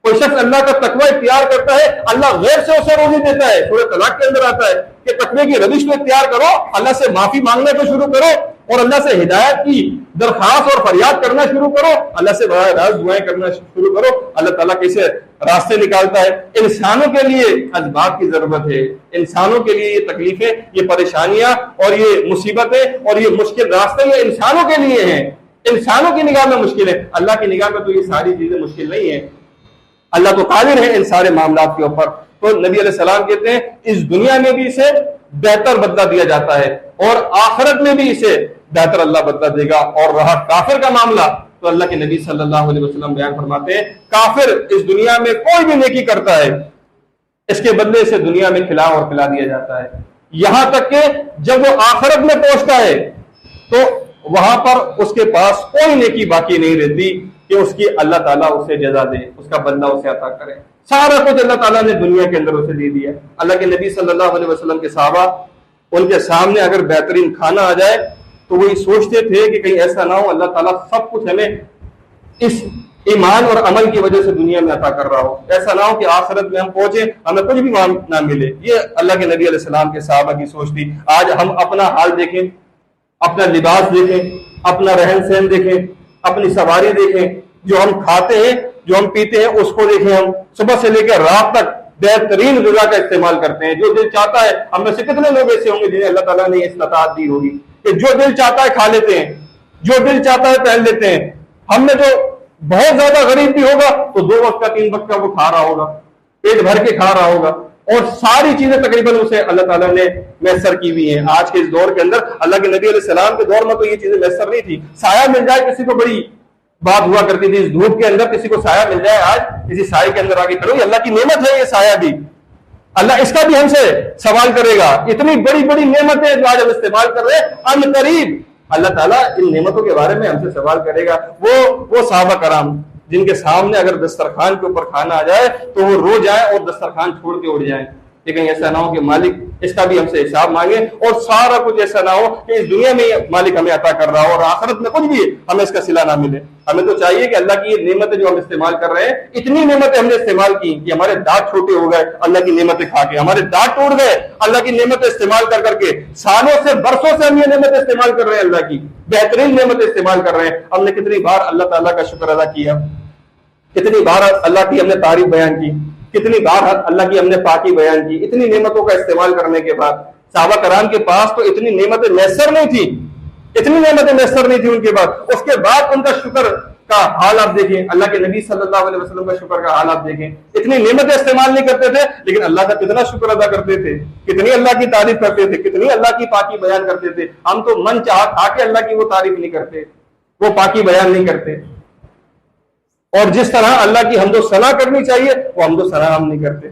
کوئی شخص اللہ کا تقوی اختیار کرتا ہے، اللہ غیر سے اسے روزی دیتا ہے۔ سورہ طلاق کے اندر آتا ہے کہ تقوی کی روش کو اختیار کرو، اللہ سے معافی مانگنے کو شروع کرو اور اللہ سے ہدایت کی درخواست اور فریاد کرنا شروع کرو، اللہ سے براہ راست دعائیں کرنا شروع کرو۔ اللہ تعالیٰ کیسے راستے نکالتا ہے۔ انسانوں کے لیے اسباب کی ضرورت ہے، انسانوں کے لیے یہ تکلیفیں، یہ پریشانیاں اور یہ مصیبتیں اور یہ مشکل راستے یہ انسانوں کے لیے ہیں، انسانوں کی نگاہ میں مشکل ہے، اللہ کی نگاہ میں تو یہ ساری چیزیں مشکل نہیں ہیں۔ اللہ تو قادر ہے ان سارے معاملات کے اوپر۔ تو نبی علیہ السلام کہتے ہیں اس دنیا میں بھی اسے بہتر بدلہ دیا جاتا ہے اور آخرت میں بھی اسے بہتر اللہ بدلہ دے گا۔ اور رہا کافر کا معاملہ تو اللہ کے نبی صلی اللہ علیہ وسلم بیان فرماتے ہیں کافر اس دنیا میں کوئی بھی نیکی کرتا ہے، اس کے بدلے سے دنیا میں کھلا اور پلا دیا جاتا ہے، یہاں تک کہ جب وہ آخرت میں پہنچتا ہے تو وہاں پر اس کے پاس کوئی نیکی باقی نہیں رہتی کہ اس کی اللہ تعالیٰ اسے جزا دے، اس کا بدلہ اسے عطا کرے۔ سارا کچھ اللہ تعالیٰ نے دنیا کے اندر اسے دے دیا۔ اللہ کے نبی صلی اللہ علیہ وسلم کے صحابہ، ان کے سامنے اگر بہترین کھانا آ جائے تو وہ سوچتے تھے کہ کہیں ایسا نہ ہو اللہ تعالیٰ سب کچھ ہمیں اس ایمان اور عمل کی وجہ سے دنیا میں عطا کر رہا ہو، ایسا نہ ہو کہ آخرت میں ہم پہنچے ہمیں کچھ بھی وہاں نہ ملے۔ یہ اللہ کے نبی علیہ السلام کے صحابہ کی سوچ تھی۔ آج ہم اپنا حال دیکھیں، اپنا لباس دیکھیں، اپنا رہن سہن دیکھیں، اپنی سواری دیکھیں، جو ہم کھاتے ہیں، جو ہم پیتے ہیں اس کو دیکھیں۔ ہم صبح سے لے کر رات تک بہترین غذا کا استعمال کرتے ہیں، جو دل چاہتا ہے۔ ہم میں سے کتنے لوگ ایسے ہوں گے جنہیں اللہ تعالیٰ نے استطاعت دی ہوگی کہ جو دل چاہتا ہے کھا لیتے ہیں، جو دل چاہتا ہے پہن لیتے ہیں۔ ہم میں جو بہت زیادہ غریب بھی ہوگا تو 2 وقت کا 3 وقت کا وہ کھا رہا ہوگا، پیٹ بھر کے کھا رہا ہوگا، اور ساری چیزیں تقریباً اسے اللہ تعالیٰ نے میسر کی ہوئی ہیں۔ آج کے اس دور کے اندر، اللہ کے نبی علیہ السلام کے دور میں تو یہ چیزیں میسر نہیں تھی۔ سایہ مل جائے کسی کو بڑی بات ہوا کرتی تھی، اس دھوپ کے اندر کسی کو سایہ مل جائے، آج کسی سائے کے اندر آگے کھڑو، یہ اللہ کی نعمت ہے۔ یہ سایہ بھی اللہ اس کا بھی ہم سے سوال کرے گا۔ اتنی بڑی بڑی نعمتیں جو آج ہم استعمال کر رہے ہیں، ان قریب اللہ تعالیٰ ان نعمتوں کے بارے میں ہم سے سوال کرے گا. وہ صحابہ کرام جن کے سامنے اگر دسترخوان کے اوپر کھانا آ جائے تو وہ رو جائیں اور دسترخوان چھوڑ کے اڑ جائیں, لیکن ایسا نہ ہو کہ مالک اس کا بھی ہم سے حساب مانگے, اور سارا کچھ ایسا نہ ہو کہ اس دنیا میں مالک ہمیں عطا کر رہا ہو اور آخرت میں کچھ بھی ہمیں اس کا صلہ نہ ملے. ہمیں تو چاہیے کہ اللہ کی یہ نعمتیں جو ہم استعمال کر رہے ہیں, اتنی نعمتیں ہم نے استعمال کی کہ ہمارے دانت چھوٹے ہو گئے اللہ کی نعمتیں کھا کے, ہمارے دانت ٹوٹ گئے اللہ کی نعمتیں استعمال کر کر کے, سالوں سے برسوں سے ہم یہ نعمتیں استعمال کر رہے ہیں, اللہ کی بہترین نعمتیں استعمال کر رہے ہیں. ہم نے کتنی بار اللہ تعالیٰ کا شکر ادا کیا, کتنی بار اللہ کی ہم نے تعریف بیان کی, کتنی بار اللہ کی ہم نے پاکی بیان کی. اتنی نعمتوں کا استعمال کرنے کے بعد صحابہ کرام کے پاس تو اتنی نعمتیں میسر نہیں تھی, اتنی نعمتیں میسر نہیں تھی ان کے بعد. اس کے بعد ان کا شکر کا حال آپ دیکھیں, اللہ کے نبی صلی اللہ علیہ وسلم کا شکر کا حال آپ دیکھیں. اتنی نعمتیں استعمال نہیں کرتے تھے لیکن اللہ کا کتنا شکر ادا کرتے تھے, کتنی اللہ کی تعریف کرتے تھے, کتنی اللہ کی پاکی بیان کرتے تھے. ہم تو من چاہ کھا کے اللہ کی وہ تعریف نہیں کرتے, وہ پاکی بیان نہیں کرتے. اور جس طرح اللہ کی حمد و ثنا کرنی چاہیے وہ حمد و ثنا ہم نہیں کرتے.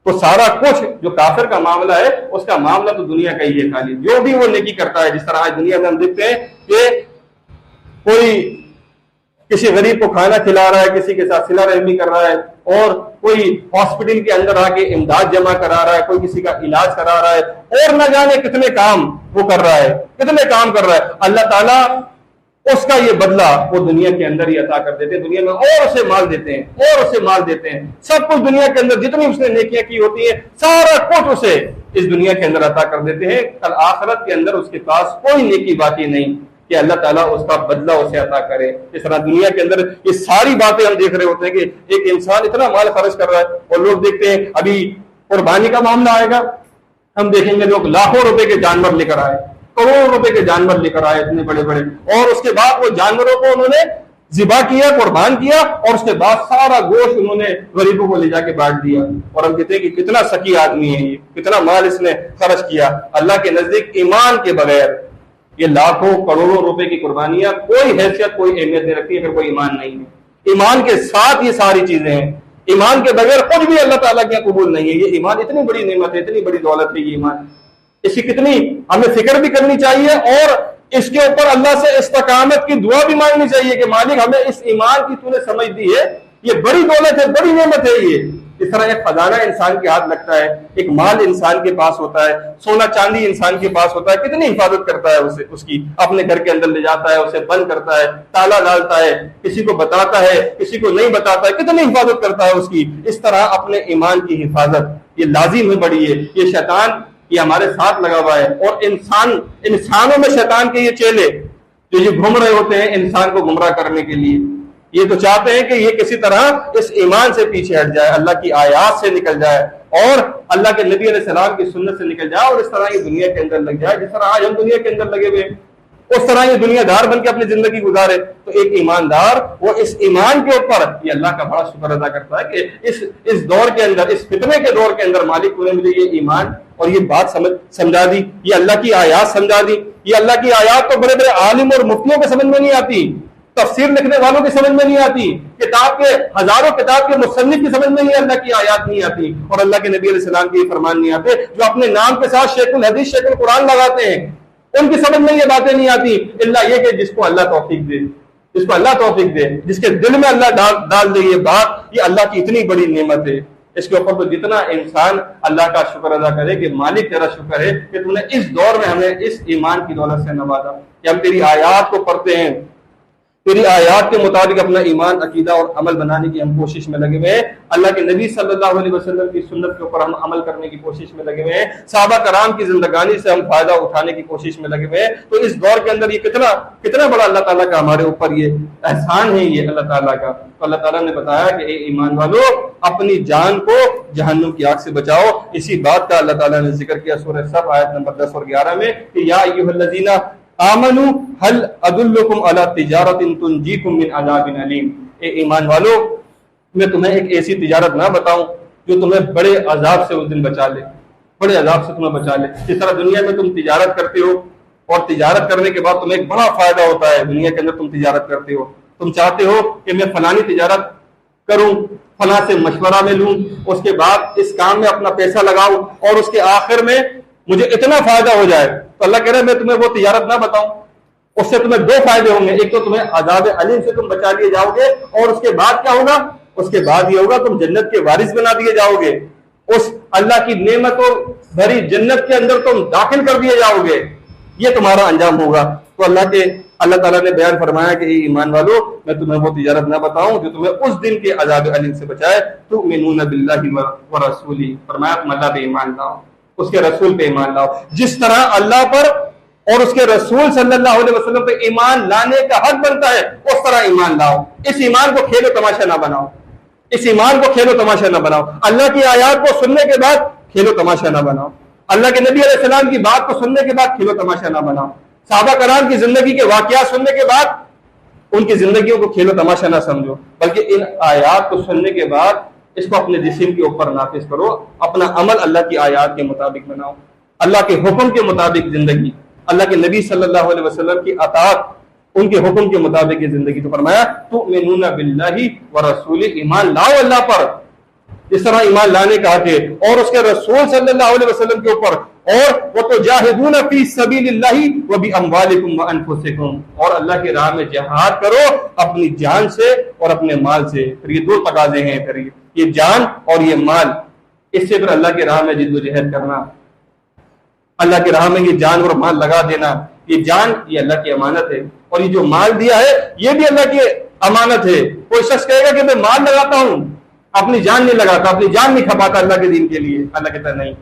تو سارا کچھ جو کافر کا معاملہ ہے اس کا معاملہ تو دنیا کا ہی ہے خالی, جو بھی وہ نیکی کرتا ہے. جس طرح آج دنیا میں ہم دیکھتے ہیں کہ کوئی کسی غریب کو کھانا کھلا رہا ہے, کسی کے ساتھ صلہ رحمی کر رہا ہے, اور کوئی ہاسپٹل کے اندر آ کے امداد جمع کرا رہا ہے, کوئی کسی کا علاج کرا رہا ہے, اور نہ جانے کتنے کام وہ کر رہا ہے, کتنے کام کر رہا ہے. اللہ تعالیٰ اس کا یہ بدلہ وہ دنیا کے اندر ہی عطا کر دیتے ہیں, دنیا میں اور اسے مال دیتے ہیں, اور اسے مال دیتے ہیں. سب کچھ دنیا کے اندر جتنی اس نے نیکیاں کی ہوتی ہیں سارا کچھ اسے اس دنیا کے اندر عطا کر دیتے ہیں. کل آخرت کے اندر اس کے پاس کوئی نیکی باقی نہیں کہ اللہ تعالیٰ اس کا بدلہ اسے عطا کرے. اس طرح دنیا کے اندر یہ ساری باتیں ہم دیکھ رہے ہوتے ہیں کہ ایک انسان اتنا مال خرچ کر رہا ہے, اور لوگ دیکھتے ہیں ابھی قربانی کا معاملہ آئے گا, ہم دیکھیں گے لوگ لاکھوں روپے کے جانور لے کر آئے, کروڑوں روپے کے جانور لے کر آئے اتنے بڑے بڑے, اور اس کے بعد وہ جانوروں کو انہوں نے ذبح کیا, قربان کیا, اور اس کے بعد سارا گوشت انہوں نے غریبوں کو لے جا کے بانٹ دیا. اور ہم کہتے ہیں کہ کتنا سکی آدمی ہے یہ, کتنا مال اس نے خرچ کیا. اللہ کے نزدیک ایمان کے بغیر یہ لاکھوں کروڑوں روپے کی قربانیاں کوئی حیثیت کوئی اہمیت نہیں رکھتی اگر کوئی ایمان نہیں ہے. ایمان کے ساتھ یہ ساری چیزیں ہیں, ایمان کے بغیر کچھ بھی اللہ تعالیٰ کے قبول نہیں ہے. یہ ایمان اتنی بڑی نعمت ہے, اتنی بڑی دولت ہے یہ ایمان, اس کی کتنی ہمیں فکر بھی کرنی چاہیے, اور اس کے اوپر اللہ سے استقامت کی دعا بھی مانگنی چاہیے کہ مالک ہمیں اس ایمان کی تو نے سمجھ دی ہے, یہ بڑی دولت ہے, بڑی نعمت ہے یہ. اس طرح ایک خزانہ انسان کے ہاتھ لگتا ہے, ایک مال انسان کے پاس ہوتا ہے, سونا چاندی انسان کے پاس ہوتا ہے, کتنی حفاظت کرتا ہے اسے, اس کی اپنے گھر کے اندر لے جاتا ہے, اسے بند کرتا ہے, تالا ڈالتا ہے, کسی کو بتاتا ہے, کسی کو نہیں بتاتا ہے, کتنی حفاظت کرتا ہے اس کی. اس طرح اپنے ایمان کی حفاظت یہ لازم ہے بڑی ہے. یہ شیطان یہ ہمارے ساتھ لگا ہوا ہے, اور انسانوں میں شیطان کے یہ چیلے جو یہ گھوم رہے ہوتے ہیں انسان کو گمراہ کرنے کے لیے, یہ تو چاہتے ہیں کہ یہ کسی طرح اس ایمان سے پیچھے ہٹ جائے, اللہ کی آیات سے نکل جائے, اور اللہ کے نبی علیہ السلام کی سنت سے نکل جائے, اور اس طرح یہ دنیا کے اندر لگ جائے. جس طرح آج ہم دنیا کے اندر لگے ہوئے اس طرح یہ دنیا دار بن کے اپنی زندگی گزارے. تو ایک ایماندار وہ اس ایمان کے اوپر یہ اللہ کا بڑا شکر ادا کرتا ہے کہ اس دور کے اندر, اس فتنے کے دور کے اندر مالک نے مجھے یہ ایمان اور یہ بات سمجھا دی, یہ اللہ کی آیات سمجھا دی. یہ اللہ کی آیات تو بڑے بڑے عالم اور مفتیوں کے سمجھ میں نہیں آتی, تفسیر لکھنے والوں کی سمجھ میں نہیں آتی, کتاب کے ہزاروں کتاب کے مصنف کی سمجھ میں نہیں, اللہ کی آیات نہیں آتی, اور اللہ کے نبی علیہ السلام کے فرمان نہیں آتے, جو اپنے نام کے ساتھ شیخ الحدیث شیخ القرآن لگاتے ہیں, ان کی سمجھ میں یہ باتیں نہیں آتی. اللہ یہ کہ جس کو اللہ توفیق دے, جس کو اللہ توفیق دے, جس کے دل میں اللہ ڈال دے یہ بات, یہ اللہ کی اتنی بڑی نعمت ہے. اس کے اوپر تو جتنا انسان اللہ کا شکر ادا کرے کہ مالک تیرا شکر ہے کہ تو نے اس دور میں ہمیں اس ایمان کی دولت سے نوازا, کہ ہم تیری آیات کو پڑھتے ہیں, تیری آیات کے مطابق اپنا ایمان عقیدہ اور عمل بنانے کی ہم کوشش میں لگے ہوئے ہیں. اللہ کے نبی صلی اللہ علیہ وسلم کی سنت کے اوپر ہم عمل کرنے کی کوشش میں لگے ہوئے ہیں. صحابہ کرام کی زندگانی سے ہم فائدہ اٹھانے کی کوشش میں لگے ہوئے ہیں. تو اس دور کے اندر یہ کتنا بڑا اللہ تعالیٰ کا ہمارے اوپر یہ احسان ہے یہ اللہ تعالیٰ کا. تو اللہ تعالیٰ نے بتایا کہ اے ایمان والو اپنی جان کو جہنم کی آگ سے بچاؤ. اسی بات کا اللہ تعالیٰ نے ذکر کیا سورہ صف آیت نمبر 10 اور 11 میں کہ یا ایھا الذین آمنوا هل ادلکم علی تجارۃ تنجیکم من عذاب علیم. اے ایمان والو میں تمہیں ایک ایسی تجارت نہ بتاؤں جو تمہیں بڑے عذاب سے اس دن بچا لے, بڑے عذاب سے تمہیں بچا لے. جس طرح دنیا میں تم تجارت کرتے ہو اور تجارت کرنے کے بعد تمہیں ایک بڑا فائدہ ہوتا ہے, دنیا کے اندر تم تجارت کرتے ہو, تم چاہتے ہو کہ میں فلانی تجارت کروں, فلاں سے مشورہ میں لوں, اس کے بعد اس کام میں اپنا پیسہ لگاؤں اور اس کے آخر میں مجھے اتنا فائدہ ہو جائے. تو اللہ کہہ رہا ہے میں تمہیں وہ تجارت نہ بتاؤں, اس سے تمہیں دو فائدے ہوں گے، ایک تو تمہیں عذاب علیم سے تم بچا لیے جاؤ گے، اور اس کے بعد کیا ہوگا؟ اس کے بعد یہ ہوگا تم جنت کے وارث بنا دیے جاؤ گے، اس اللہ کی نعمتوں بھری جنت کے اندر تم داخل کر دیے جاؤ گے، یہ تمہارا انجام ہوگا۔ تو اللہ تعالیٰ نے بیان فرمایا کہ اے ایمان والو، میں تمہیں وہ تجارت نہ بتاؤں جو تمہیں اس دن کے عذاب علیم سے بچائے؟ تؤمنون باللہ ورسولہ، فرمایا تم اللہ پہ ایمان لاؤ، اس کے رسول پہ ایمان لاؤ۔ جس طرح اللہ پر اور اس کے رسول صلی اللہ علیہ وسلم پہ ایمان لانے کا حق بنتا ہے، اس طرح ایمان لاؤ۔ اس ایمان کو کھیل و تماشا نہ بناؤ، اس ایمان کو کھیل و تماشا نہ بناؤ، اللہ کی آیات کو سننے کے بعد کھیل و تماشا نہ بناؤ، اللہ کے نبی علیہ السلام کی بات کو سننے کے بعد کھیل و تماشا نہ بناؤ، صحابہ کرام کی زندگی کے واقعات سننے کے بعد ان کی زندگیوں کو کھیل و تماشا نہ سمجھو، بلکہ ان آیات کو سننے کے بعد اس کو اپنے جسم کے اوپر نافذ کرو، اپنا عمل اللہ کی آیات کے مطابق بناؤ، اللہ کے حکم کے مطابق زندگی، اللہ کے نبی صلی اللہ علیہ وسلم کی اطاعت، ان کے حکم کے مطابق یہ زندگی۔ تو فرمایا تؤمنون باللہ ورسولہ، ایمان لاؤ اللہ پر جس طرح ایمان لانے کا حق ہے، اور اس کے رسول صلی اللہ علیہ وسلم کے اوپر، اور وتجاہدون فی سبیل اللہ وباموالکم وانفسکم، اور اللہ کی راہ میں جہاد کرو اپنی جان سے اور اپنے مال سے۔ پھر یہ دو تقاضے ہیں، پھر یہ جان اور یہ مال، اس سے پھر اللہ کی راہ میں جد و جہد کرنا، اللہ کی راہ میں یہ جان اور مال لگا دینا۔ یہ جان یہ اللہ کی امانت ہے، اور یہ جو مال دیا ہے یہ بھی اللہ کی امانت ہے۔ کوئی شخص کہے گا کہ میں مال لگاتا ہوں، اپنی جان نہیں لگاتا، اپنی جان نہیں کھپاتا اللہ کے دین کے لیے، اللہ کہتا ہے نہیں،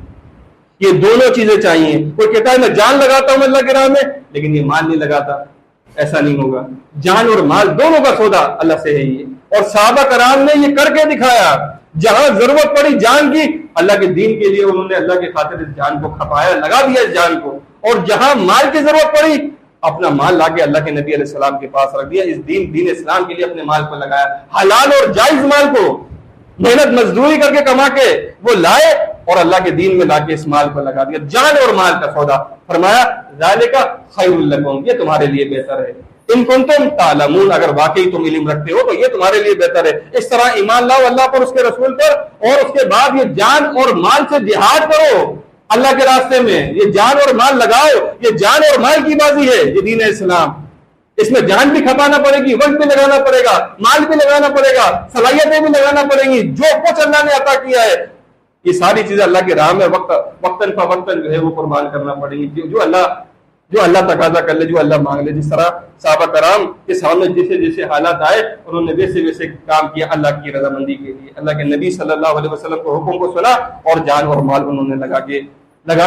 یہ دونوں چیزیں چاہیے۔ کوئی کہتا ہے میں جان لگاتا ہوں اللہ کی راہ میں لیکن یہ مال نہیں لگاتا، ایسا نہیں ہوگا۔ جان اور مال دونوں کا سودا اللہ سے ہے یہ، اور صحابہ کرام نے یہ کر کے دکھایا، جہاں ضرورت پڑی جان کی اللہ کے دین کے لیے انہوں نے اللہ کی خاطر اس جان کو کھپایا، لگا دیا اس جان کو، اور جہاں مال کی ضرورت پڑی اپنا مال لا کے اللہ کے نبی علیہ السلام کے پاس رکھ دیا، اس دین اسلام کے لیے اپنے مال کو لگایا، حلال اور جائز مال کو محنت مزدوری کر کے کما کے وہ لائے اور اللہ کے دین میں لا کے اس مال کو لگا دیا، جان اور مال کا سودا۔ فرمایا ذالک خیر لکم، یہ تمہارے لیے بہتر ہے، ان کنتم تعلمون، اگر واقعی تم علم رکھتے ہو تو یہ تمہارے لیے بہتر ہے۔ اس طرح ایمان لاؤ اللہ پر، اس کے رسول پر، اور اس کے بعد یہ جان اور مال سے جہاد کرو اللہ کے راستے میں، یہ جان اور مال لگاؤ، یہ جان اور مال کی بازی ہے یہ دین اسلام، اس میں جان بھی کھپانا پڑے گی، وقت بھی لگانا پڑے گا، مال بھی لگانا پڑے گا، صلاحیتیں بھی لگانا پڑیں گی، جو کچھ اللہ نے عطا کیا ہے یہ ساری چیزیں اللہ کے راہ میں وقتاً فوقتاً جو ہے وہ قربان کرنا پڑیں گی، جو اللہ تقاضا کر لے، جو اللہ مانگ لے۔ جس طرح صحابہ کرام کے سامنے جیسے حالات آئے انہوں نے ویسے کام کیا اللہ کی رضامندی کے لیے، اللہ کے نبی صلی اللہ علیہ وسلم کے حکم کو سنا اور جان اور مال انہوں نے لگا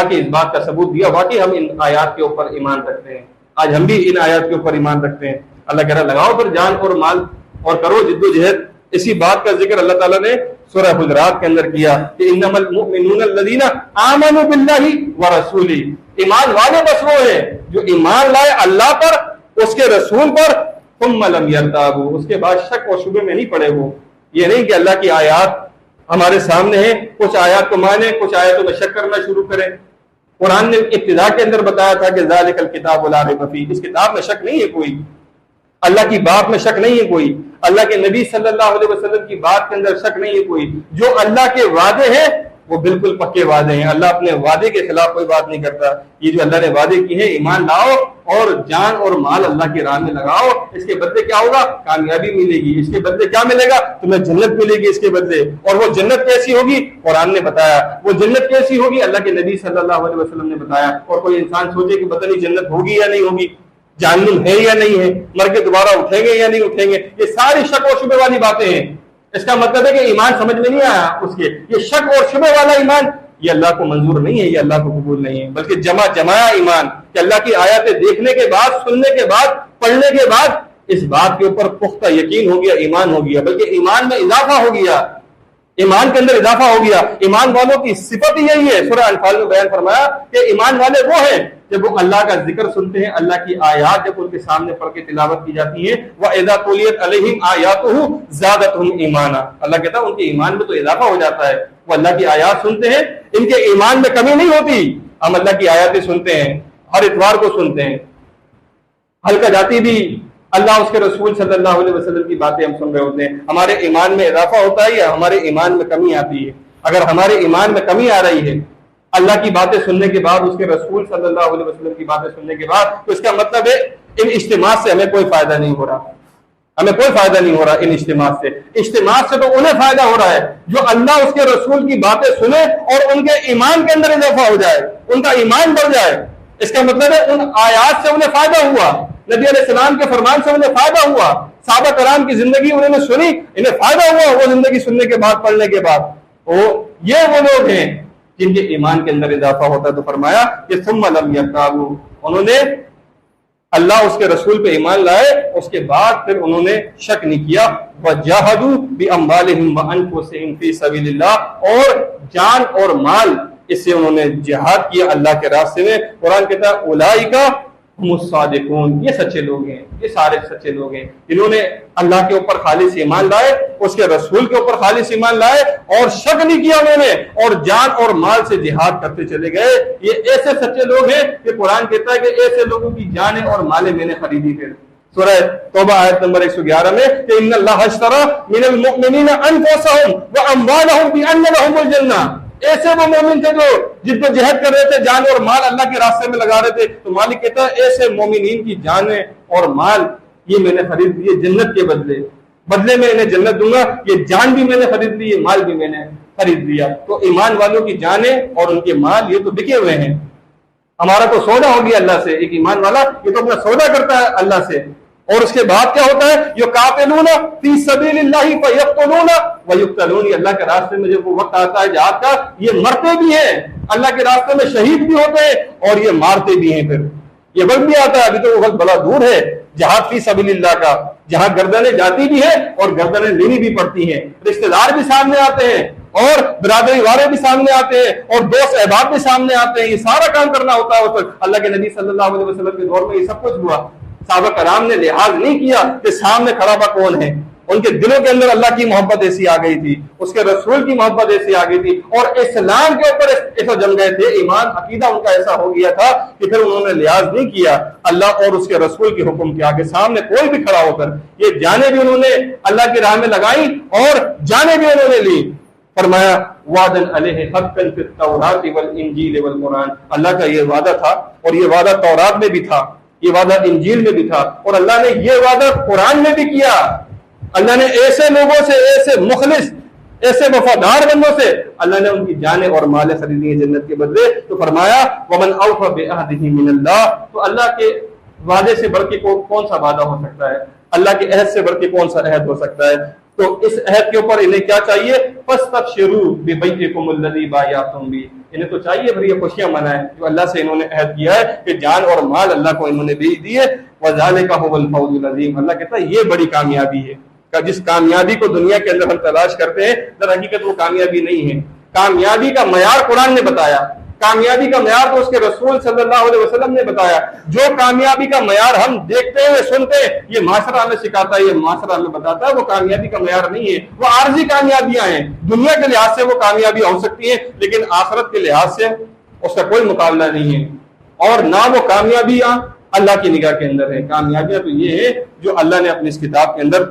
کے اس بات کا ثبوت دیا واقعی ہم ان آیات کے اوپر ایمان رکھتے ہیں۔ آج ہم بھی ان آیات کے اوپر ایمان رکھتے ہیں، اللہ کہہ رہا لگاؤ پر جان اور مال اور کرو جد و جہد۔ اسی بات کا ذکر اللہ تعالیٰ نے سورہ حجرات کے اندر کیا کہ انما المؤمنون الذین آمنوا باللہ ورسولہ، ایمان والے بس وہ ہیں جو ایمان لائے اللہ پر، اس کے رسول پر، ثم لم یرتابوا، اس کے بعد شک اور شبہ میں نہیں پڑے وہ۔ یہ نہیں کہ اللہ کی آیات ہمارے سامنے ہیں، کچھ آیات کو مانیں، کچھ آیاتوں میں شک کرنا شروع کریں۔ قرآن نے ابتدا کے اندر بتایا تھا کہ ذالک الکتاب لا ریب فیہ، اس کتاب میں شک نہیں ہے کوئی، اللہ کی بات میں شک نہیں ہے کوئی، اللہ کے نبی صلی اللہ علیہ وسلم کی بات کے اندر شک نہیں ہے کوئی۔ جو اللہ کے وعدے ہیں وہ بالکل پکے وعدے ہیں، اللہ اپنے وعدے کے خلاف کوئی بات نہیں کرتا۔ یہ جو اللہ نے وعدے کی ہے، ایمان لاؤ اور جان اور مال اللہ کی راہ میں لگاؤ، اس کے بدلے کیا ہوگا؟ کامیابی ملے گی، اس کے بدلے کیا ملے گا؟ تمہیں جنت ملے گی اس کے بدلے۔ اور وہ جنت کیسی ہوگی؟ قرآن نے بتایا۔ وہ جنت کیسی ہوگی؟ اللہ کے نبی صلی اللہ علیہ وسلم نے بتایا۔ اور کوئی انسان سوچے کہ پتہ نہیں جنت ہوگی یا نہیں ہوگی، جہنم ہے یا نہیں ہے، مر کے دوبارہ اٹھیں گے یا نہیں اٹھیں گے، یہ ساری شک اور شبہ والی باتیں ہیں۔ اس کا مطلب ہے کہ ایمان سمجھ میں نہیں آیا اس کے، یہ شک اور شبہ والا ایمان یہ اللہ کو منظور نہیں ہے، یہ اللہ کو قبول نہیں ہے، بلکہ جمایا ایمان کہ اللہ کی آیاتیں دیکھنے کے بعد، سننے کے بعد، پڑھنے کے بعد اس بات کے اوپر پختہ یقین ہو گیا، ایمان ہو گیا، بلکہ ایمان میں اضافہ ہو گیا، ایمان کے اندر اضافہ ہو گیا۔ ایمان والوں کی صفت ہی یہی ہے۔ سورہ انفال میں بیان فرمایا کہ ایمان والے وہ ہیں جب وہ اللہ کا ذکر سنتے ہیں، اللہ کی آیات جب ان کے سامنے پڑھ کے تلاوت کی جاتی ہے، وَإِذَا تُلِيَتْ عَلَيْهِمْ آيَاتُهُ زَادَتْهُمْ ایمانا، اللہ کہتا ہے ان کے ایمان میں تو اضافہ ہو جاتا ہے۔ وہ اللہ کی آیات سنتے ہیں، ان کے ایمان میں کمی نہیں ہوتی۔ ہم اللہ کی آیاتیں سنتے ہیں، ہر اتوار کو سنتے ہیں، ہلکا جاتی بھی اللہ اس کے رسول صلی اللہ علیہ وسلم کی باتیں ہم سن رہے ہوتے ہیں، ہمارے ایمان میں اضافہ ہوتا ہے یا ہمارے ایمان میں کمی آتی ہے؟ اگر ہمارے ایمان میں کمی آ رہی ہے اللہ کی باتیں سننے کے بعد، اس کے رسول صلی اللہ علیہ وسلم کی باتیں سننے کے بعد، تو اس کا مطلب ہے ان اجتماع سے ہمیں کوئی فائدہ نہیں ہو رہا، ہمیں کوئی فائدہ نہیں ہو رہا ان اجتماع سے۔ اجتماع سے تو انہیں فائدہ ہو رہا ہے جو اللہ اس کے رسول کی باتیں سنے اور ان کے ایمان کے اندر اضافہ ہو جائے، ان کا ایمان بڑھ جائے۔ اس کا مطلب ہے ان آیات سے انہیں فائدہ ہوا، نبی علیہ السلام کے فرمان سے انہیں فائدہ ہوا، صحابہ کرام کی زندگی انہوں نے سنی، انہیں فائدہ ہوا وہ زندگی سننے کے بعد، پڑھنے کے بعد۔ یہ وہ لوگ ہیں جن کے ایمان کے اندر اضافہ ہوتا ہے۔ تو فرمایا کہ ثم لم يرتابوا، انہوں نے اللہ اس کے رسول پہ ایمان لائے، اس کے بعد پھر انہوں نے شک نہیں کیا۔ وجاہدوا باموالہم وانفسہم فی سبیل اللہ، اور جان اور مال اس سے انہوں نے جہاد کیا اللہ کے راستے میں۔ قرآن کہتا ہے اولئک ہم الصادقون، یہ سچے لوگ ہیں، یہ سارے سچے لوگ ہیں جنہوں نے اللہ کے اوپر خالص ایمان لائے، اس کے رسول کے اوپر خالص ایمان لائے، اور شک نہیں کیا انہوں نے، اور جان اور مال سے جہاد کرتے چلے گئے۔ یہ ایسے سچے لوگ ہیں کہ قرآن کہتا ہے کہ ایسے لوگوں کی جانیں اور مالیں میں نے خریدی پھر۔ سورہ توبہ آیت نمبر 111 میں کہ ان اللہ اشتری من المؤمنین انفسہم واموالہم بان لہم الجنہ، ایسے وہ مومن تھے جو جد و جہد کر رہے تھے، جان اور مال اللہ کے راستے میں لگا رہے تھے۔ تو مالک کہتا ہے ایسے مومنین کی جانیں اور مال یہ میں نے خرید لیے جنت کے بدلے میں انہیں جنت دوں گا۔ یہ جان بھی میں نے خرید لی، یہ مال بھی میں نے خرید لیا۔ تو ایمان والوں کی جانیں اور ان کے مال یہ تو بکے ہوئے ہیں۔ ہمارا تو سودا ہو گیا اللہ سے، ایک ایمان والا یہ تو اپنا سودا کرتا ہے اللہ سے۔ اور اس کے بعد کیا ہوتا ہے؟ یقاتلون فی سبیل اللہ فیقتلون ویقتلون، یہ اللہ کے راستے میں جب وہ وقت آتا ہے جہاد کا، یہ مرتے بھی ہیں اللہ کے راستے میں، شہید بھی ہوتے ہیں اور یہ مارتے بھی ہیں۔ پھر یہ وقت بھی آتا ہے، ابھی تو وہ وقت بڑا دور ہے جہاد فی سبیل اللہ کا، جہاں گردنیں جاتی بھی ہیں اور گردنیں لینی بھی پڑتی ہیں، رشتہ دار بھی سامنے آتے ہیں اور برادری والے بھی سامنے آتے ہیں اور دوست احباب بھی سامنے آتے ہیں۔ یہ سارا کام کرنا ہوتا ہے۔ تو اللہ کے نبی صلی اللہ علیہ وسلم کے دور میں یہ سب کچھ ہوا۔ صحابہ کرام نے لحاظ نہیں کیا کہ سامنے کھڑا ہوا کون ہے، ان کے دلوں کے اندر اللہ کی محبت ایسی آ گئی تھی، اس کے رسول کی محبت ایسی آ گئی تھی، اور اسلام کے اوپر ایسا جم گئے تھے، ایمان عقیدہ ان کا ایسا ہو گیا تھا کہ پھر انہوں نے لحاظ نہیں کیا اللہ اور اس کے رسول کے حکم کے آگے۔ سامنے کوئی بھی کھڑا ہو کر یہ جانیں بھی انہوں نے اللہ کی راہ میں لگائیں اور جانیں بھی انہوں نے لی۔ فرمایا وعدن علیہ حقا فی التوراۃ والانجیل والقرآن، اللہ کا یہ وعدہ تھا، اور یہ وعدہ تورات میں بھی تھا، یہ وعدہ انجیل میں بھی تھا، اور اللہ نے یہ وعدہ قرآن میں بھی کیا۔ اللہ نے ایسے لوگوں سے، ایسے مخلص، ایسے وفادار بندوں سے اللہ نے ان کی جانیں اور مالیں خریدی ہیں جنت کے بدلے۔ تو فرمایا ومن اوفى بعهده من اللہ، تو اللہ کے وعدے سے بڑھ کے کون سا وعدہ ہو سکتا ہے، اللہ کے عہد سے بڑھ کے کون سا عہد ہو سکتا ہے۔ تو اس عہد کے اوپر انہیں کیا چاہیے؟ فاستبشروا ببیعکم الذی بایعتم بہ، انہیں تو چاہیے بھئی یہ خوشیاں منائیں جو اللہ سے انہوں نے عہد کیا ہے کہ جان اور مال اللہ کو انہوں نے بیچ دیے۔ وذالک هو الفوز العظیم، اللہ کہتا ہے یہ بڑی کامیابی ہے۔ جس کامیابی کو دنیا کے اندر ہم تلاش کرتے ہیں، در حقیقت وہ کامیابی نہیں ہے۔ کامیابی کا معیار قرآن نے بتایا، کامیابی کا معیار تو اس کے رسول صلی اللہ علیہ وسلم نے بتایا۔ جو کامیابی کا معیار ہم دیکھتے ہیں، سنتے ہیں، یہ معاشرہ ہمیں سکھاتا ہے، یہ معاشرہ ہمیں بتاتا ہے، وہ کامیابی کا معیار نہیں ہے، وہ عارضی کامیابیاں ہیں۔ دنیا کے لحاظ سے وہ کامیابی ہو سکتی ہے، لیکن آخرت کے لحاظ سے اس کا کوئی مقابلہ نہیں ہے، اور نہ وہ کامیابیاں اللہ کی نگاہ کے اندر ہے۔ کامیابیاں تو یہ ہے جو اللہ نے اپنی اس کتاب کے اندر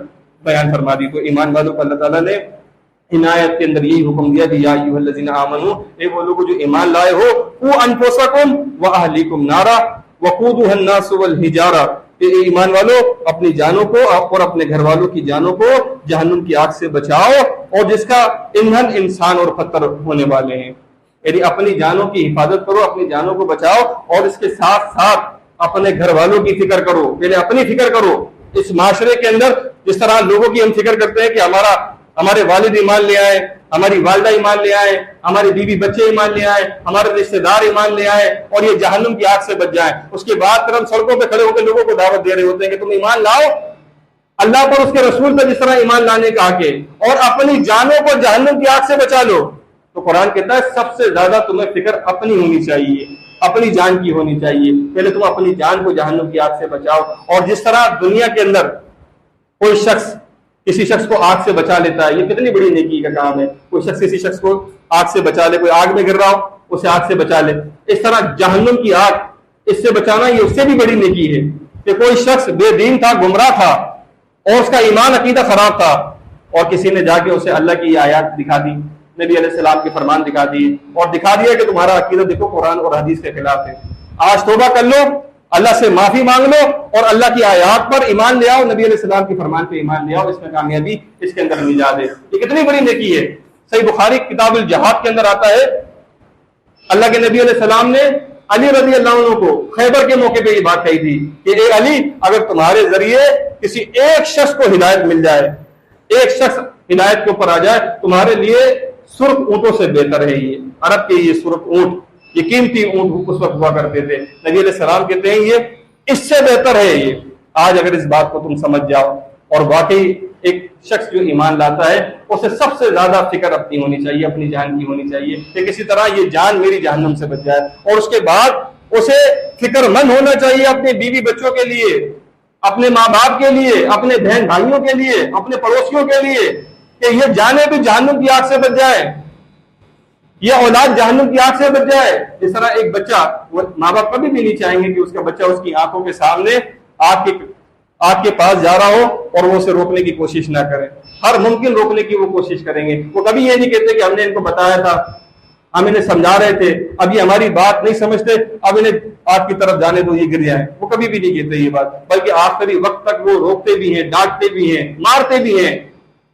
بیان فرما دی۔ تو ایمان والوں کو اللہ تعالیٰ نے عنایت کے اندر یہی حکم دیا کہ یا ایھا الذین آمنوا، اے وہ لوگ جو ایمان لائے ہو، قوا انفسکم واہلیکم نارا وقودھا الناس والحجارہ، اے ایمان والو اپنی جانوں کو اور اپنے گھر والوں کی جانوں کو جہنم کی آگ سے بچاؤ، اور جس کا ایندھن انسان اور پتھر ہونے والے ہیں۔ یعنی اپنی جانوں کی حفاظت کرو، اپنی جانوں کو بچاؤ، اور اس کے ساتھ ساتھ اپنے گھر والوں کی فکر کرو۔ پہلے اپنی فکر کرو۔ اس معاشرے کے اندر جس طرح لوگوں کی ہم فکر کرتے ہیں کہ ہمارے والد ایمان لے آئے، ہماری والدہ ایمان لے آئے، ہماری بیوی بچے ایمان لے آئے، ہمارے رشتہ دار ایمان لے آئے، اور یہ جہنم کی آگ سے بچ جائیں، اس کے بعد پھر ہم سڑکوں پہ کھڑے ہو کے لوگوں کو دعوت دے رہے ہوتے ہیں کہ تم ایمان لاؤ اللہ پر، اس کے رسول پر جس طرح ایمان لانے کا حق ہے، اور اپنی جانوں کو جہنم کی آگ سے بچا لو۔ تو قرآن کہتا ہے سب سے زیادہ تمہیں فکر اپنی ہونی چاہیے، اپنی جان کی ہونی چاہیے۔ پہلے تم اپنی جان کو جہنم کی آگ سے بچاؤ۔ اور جس طرح دنیا کے اندر کوئی شخص کسی شخص کو آگ سے بچا لیتا ہے، یہ کتنی بڑی نیکی کا کام ہے۔ کوئی شخص کسی شخص کو آگ سے بچا لے، کوئی آگ میں گر رہا ہو اسے آگ سے بچا لے، اس طرح جہنم کی آگ اس سے بچانا یہ اس سے بھی بڑی نیکی ہے کہ کوئی شخص بے دین تھا، گمراہ تھا، اور اس کا ایمان عقیدہ خراب تھا، اور کسی نے جا کے اسے اللہ کی یہ آیات دکھا دی، نبی علیہ السلام کے فرمان دکھا دیے، اور دکھا دیا کہ تمہارا عقیدہ دیکھو قرآن اور حدیث کے خلاف ہے، آج توبہ کر لو اللہ سے معافی مانگ لو اور اللہ کی آیات پر ایمان لے آؤ، نبی علیہ السلام کے فرمان پہ ایمان لے آؤ، اس میں کامیابی، اس کے اندر نجات ہے۔ یہ کتنی بڑی نیکی ہے۔ صحیح بخاری کتاب الجہاد کے اندر آتا ہے، اللہ کے نبی علیہ السلام نے علی رضی اللہ عنہ کو خیبر کے موقع پہ یہ بات کہی تھی کہ اے علی، اگر تمہارے ذریعے کسی ایک شخص کو ہدایت مل جائے، ایک شخص ہدایت کے اوپر آ جائے، تمہارے لیے سرخ اونٹوں سے بہتر ہے۔ یہ عرب کے یہ سرخ اونٹ، یہ قیمتی اونٹ اس وقت ہوا کرتے تھے، نبی علیہ السلام کہتے ہیں یہ اس سے بہتر ہے۔ یہ آج اگر اس بات کو تم سمجھ جاؤ، اور واقعی ایک شخص جو ایمان لاتا ہے اسے سب سے زیادہ فکر اپنی ہونی چاہیے، اپنی جان کی ہونی چاہیے کہ کسی طرح یہ جان میری جہنم سے بچ جائے، اور اس کے بعد اسے فکر مند ہونا چاہیے اپنے بیوی بچوں کے لیے، اپنے ماں باپ کے لیے، اپنے بہن بھائیوں کے لیے، اپنے پڑوسیوں کے لیے، کہ یہ جانے بھی جہنم کی آگ سے بچ جائے، یہ اولاد جہنم کی آگ سے بچ جائے۔ اس طرح ایک بچہ، ماں باپ کبھی بھی نہیں چاہیں گے کہ اس کا بچہ اس کی آنکھوں کے سامنے آگ کے پاس جا رہا ہو اور وہ اسے روکنے کی کوشش نہ کرے، ہر ممکن روکنے کی وہ کوشش کریں گے۔ وہ کبھی یہ نہیں کہتے کہ ہم نے ان کو بتایا تھا، ہم انہیں سمجھا رہے تھے، اب یہ ہماری بات نہیں سمجھتے، اب انہیں آگ کی طرف جانے دو، یہ گر جائیں۔ وہ کبھی بھی نہیں کہتے یہ بات، بلکہ آخری وقت تک وہ روکتے بھی ہیں، ڈانٹتے بھی ہیں، مارتے بھی ہیں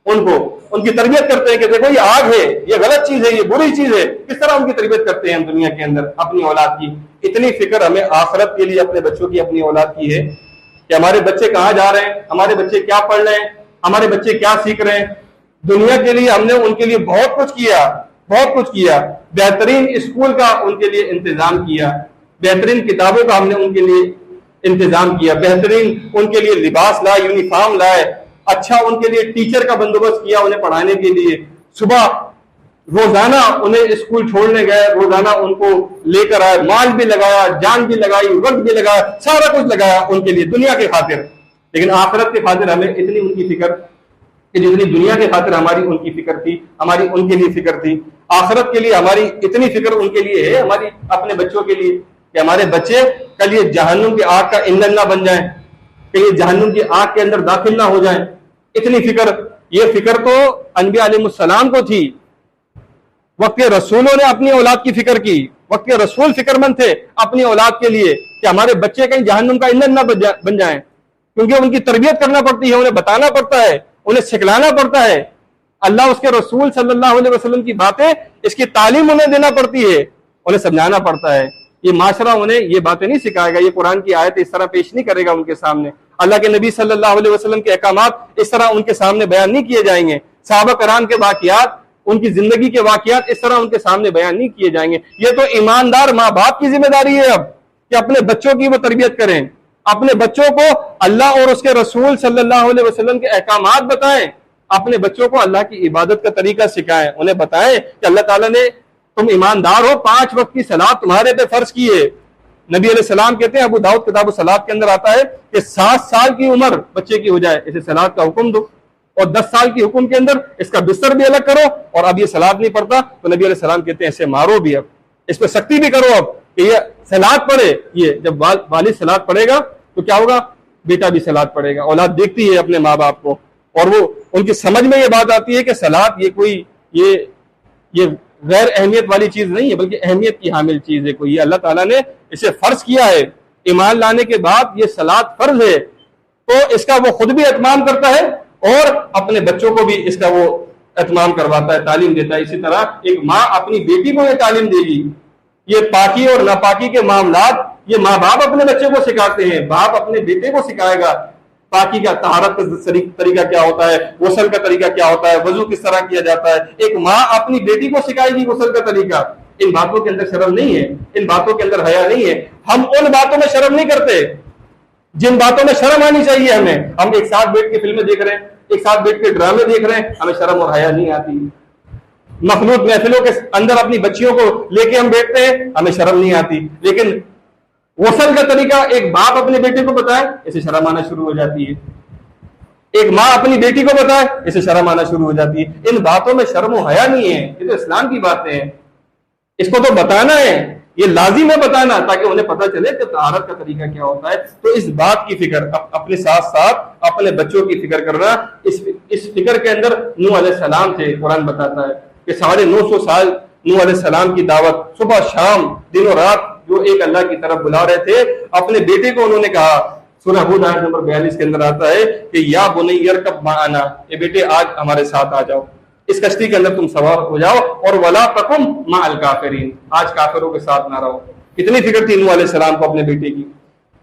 ان کو، ان کی تربیت کرتے ہیں کہ دیکھو یہ آگ ہے، یہ غلط چیز ہے، یہ بری چیز ہے۔ کس طرح ان کی تربیت کرتے ہیں ہم دنیا کے اندر اپنی اولاد کی۔ اتنی فکر ہمیں آخرت کے لیے اپنے بچوں کی، اپنی اولاد کی ہے کہ ہمارے بچے کہاں جا رہے ہیں، ہمارے بچے کیا پڑھ رہے ہیں، ہمارے بچے کیا سیکھ رہے ہیں۔ دنیا کے لیے ہم نے ان کے لیے بہت کچھ کیا، بہت کچھ کیا، بہترین اسکول کا ان کے لیے انتظام کیا، بہترین کتابوں کا ہم نے ان کے لیے انتظام کیا، بہترین ان کے لیے لباس لائے، یونیفارم لائے، اچھا ان کے لیے ٹیچر کا بندوبست کیا انہیں پڑھانے کے لیے، صبح روزانہ انہیں اسکول چھوڑنے گئے، روزانہ ان کو لے کر آئے، مال بھی لگایا، جان بھی لگائی، وقت بھی لگایا، سارا کچھ لگایا ان کے لیے دنیا کے خاطر۔ لیکن آخرت کے خاطر ہمیں اتنی ان کی فکر کہ جتنی دنیا کے خاطر ہماری ان کی فکر تھی، ہماری ان کے لیے فکر تھی، آخرت کے لیے ہماری اتنی فکر ان کے لیے ہے، ہماری اپنے بچوں کے لیے، کہ ہمارے بچے کل یہ جہنم کی آگ کا ایندھن نہ بن جائیں، کہ یہ جہنم کی آگ کے اندر داخل نہ ہو جائیں۔ اتنی فکر، یہ فکر تو انبیاء علیہ السلام کو تھی، وقت کے رسولوں نے اپنی اولاد کی فکر کی، وقت کے رسول فکر مند تھے اپنی اولاد کے لیے کہ ہمارے بچے کہیں جہنم کا ایندھن نہ بن جائیں، کیونکہ ان کی تربیت کرنا پڑتی ہے، انہیں بتانا پڑتا ہے، انہیں سکھلانا پڑتا ہے، اللہ اس کے رسول صلی اللہ علیہ وسلم کی باتیں، اس کی تعلیم انہیں دینا پڑتی ہے، انہیں سمجھانا پڑتا ہے۔ یہ معاشرہ انہیں یہ باتیں نہیں سکھائے گا، یہ قرآن کی آیت اس طرح پیش نہیں کرے گا ان کے سامنے، اللہ کے نبی صلی اللہ علیہ وسلم کے احکامات اس طرح ان کے سامنے بیان نہیں کیے جائیں گے، صحابہ کرام کے واقعات، ان کی زندگی کے واقعات اس طرح ان کے سامنے بیان نہیں کیے جائیں گے۔ یہ تو ایماندار ماں باپ کی ذمہ داری ہے اب کہ اپنے بچوں کی وہ تربیت کریں، اپنے بچوں کو اللہ اور اس کے رسول صلی اللہ علیہ وسلم کے احکامات بتائیں، اپنے بچوں کو اللہ کی عبادت کا طریقہ سکھائیں، انہیں بتائیں کہ اللہ تعالیٰ نے، تم ایماندار ہو، 5 وقت کی صلاۃ تمہارے پہ فرض کی ہے۔ نبی علیہ السلام کہتے ہیں، ابو داؤد کتاب الصلاۃ کے اندر آتا ہے کہ 7 سال کی عمر بچے کی ہو جائے اسے صلاۃ کا حکم دو، اور 10 سال کی حکم کے اندر اس کا بستر بھی الگ کرو، اور اب یہ صلاۃ نہیں پڑھتا تو نبی علیہ السلام کہتے ہیں اسے مارو بھی، اب اس پہ سختی بھی کرو، اب کہ یہ صلاۃ پڑھے۔ یہ جب والد صلاۃ پڑھے گا تو کیا ہوگا، بیٹا بھی صلاۃ پڑھے گا۔ اولاد دیکھتی ہے اپنے ماں باپ کو، اور وہ ان کی سمجھ میں یہ بات آتی ہے کہ صلاۃ یہ کوئی یہ غیر اہمیت والی چیز نہیں ہے، بلکہ اہمیت کی حامل چیز ہے کوئی، یہ اللہ تعالیٰ نے اسے فرض کیا ہے۔ ایمان لانے کے بعد یہ صلاۃ فرض ہے، تو اس کا وہ خود بھی اہتمام کرتا ہے اور اپنے بچوں کو بھی اس کا وہ اہتمام کرواتا ہے، تعلیم دیتا ہے۔ اسی طرح ایک ماں اپنی بیٹی کو یہ تعلیم دے گی، یہ پاکی اور ناپاکی کے معاملات یہ ماں باپ اپنے بچے کو سکھاتے ہیں، باپ اپنے بیٹے کو سکھائے گا، پاکی کا، طہارت کا طریقہ کیا ہوتا ہے، غسل کا طریقہ کیا ہوتا ہے، وضو کس طرح کیا جاتا ہے۔ ایک ماں اپنی بیٹی کو سکھائے گی غسل کا طریقہ۔ ان باتوں کے اندر شرم نہیں ہے، ان باتوں کے اندر حیا نہیں ہے۔ ہم ان باتوں میں شرم نہیں کرتے جن باتوں میں شرم آنی چاہیے ہمیں۔ ہم ایک ساتھ بیٹھ کے فلمیں دیکھ رہے ہیں، ایک ساتھ بیٹھ کے ڈرامے دیکھ رہے ہیں، ہمیں شرم اور حیا نہیں آتی۔ مخلوط محفلوں کے اندر اپنی بچیوں کو لے کے ہم بیٹھتے ہیں، ہمیں شرم نہیں آتی، لیکن غسل کا طریقہ ایک باپ اپنے بیٹے کو بتائے، اسے شرم آنا شروع ہو جاتی ہے۔ ایک ماں اپنی بیٹی کو بتائے، اسے شرم آنا شروع ہو جاتی ہے۔ ان باتوں میں شرم و حیا نہیں ہے، یہ تو اسلام کی باتیں ہیں، اس کو تو بتانا ہے، یہ لازم ہے بتانا، تاکہ انہیں پتہ چلے کہ طہارت کا طریقہ کیا ہوتا ہے۔ تو اس بات کی فکر اپنے ساتھ ساتھ اپنے بچوں کی فکر کرنا، اس فکر کے اندر نوح علیہ السلام تھے۔ قرآن بتاتا ہے کہ 950 سال نوح علیہ السلام کی دعوت، صبح شام دن و رات جو ایک اللہ کی طرف بلا رہے تھے اپنے بیٹے کو انہوں نے کہا، سورہ ہود آیت نمبر 42 کے اندر آتا ہے کہ یا بنی ارکب معنا، اے بیٹے آج ہمارے ساتھ آ جاؤ، اس کشتی کے اندر تم سوار ہو جاؤ، اور ولا تکم مع الکافرین، آج کافروں کے ساتھ نہ رہو۔ کتنی فکر تھی نوح علیہ السلام کو اپنے بیٹے کی،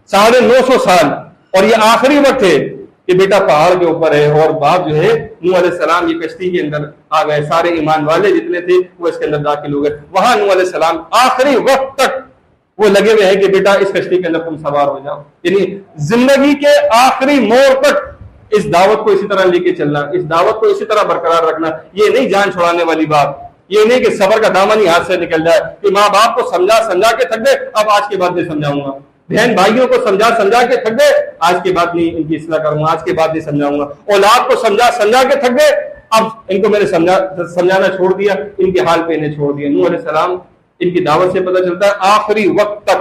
950 سال، اور یہ آخری وقت ہے کہ بیٹا پہاڑ کے اوپر ہے، اور باپ جو ہے نوح علیہ السلام یہ کشتی کے اندر آ گئے، سارے ایمان والے جتنے تھے وہ اس کے اندر داخل ہو گئے۔ وہاں نوح علیہ السلام آخری وقت تک وہ لگے ہوئے ہیں کہ بیٹا اس کشتی کے اندر تم سوار ہو جاؤ، یعنی زندگی کے آخری موڑ تک اس دعوت کو اسی طرح لے کے چلنا، اس دعوت کو اسی طرح برقرار رکھنا۔ یہ نہیں جان چھڑانے والی بات، یہ نہیں کہ صبر کا دامن ہی ہاتھ سے نکل جائے کہ ماں باپ کو سمجھا کے تھک گئے، اب آج کے بعد نہیں سمجھاؤں گا، بہن بھائیوں کو سمجھا کے تھک گئے، آج کے بعد نہیں ان کی اصلاح کروں گا، آج کے بعد نہیں سمجھاؤں گا، اولاد کو سمجھا کے تھک گئے، اب ان کو میں نے سمجھانا چھوڑ دیا، ان کے حال پہ انہیں چھوڑ دیا۔ نوح علیہ السلام ان کی دعوت سے پتہ چلتا ہے آخری وقت تک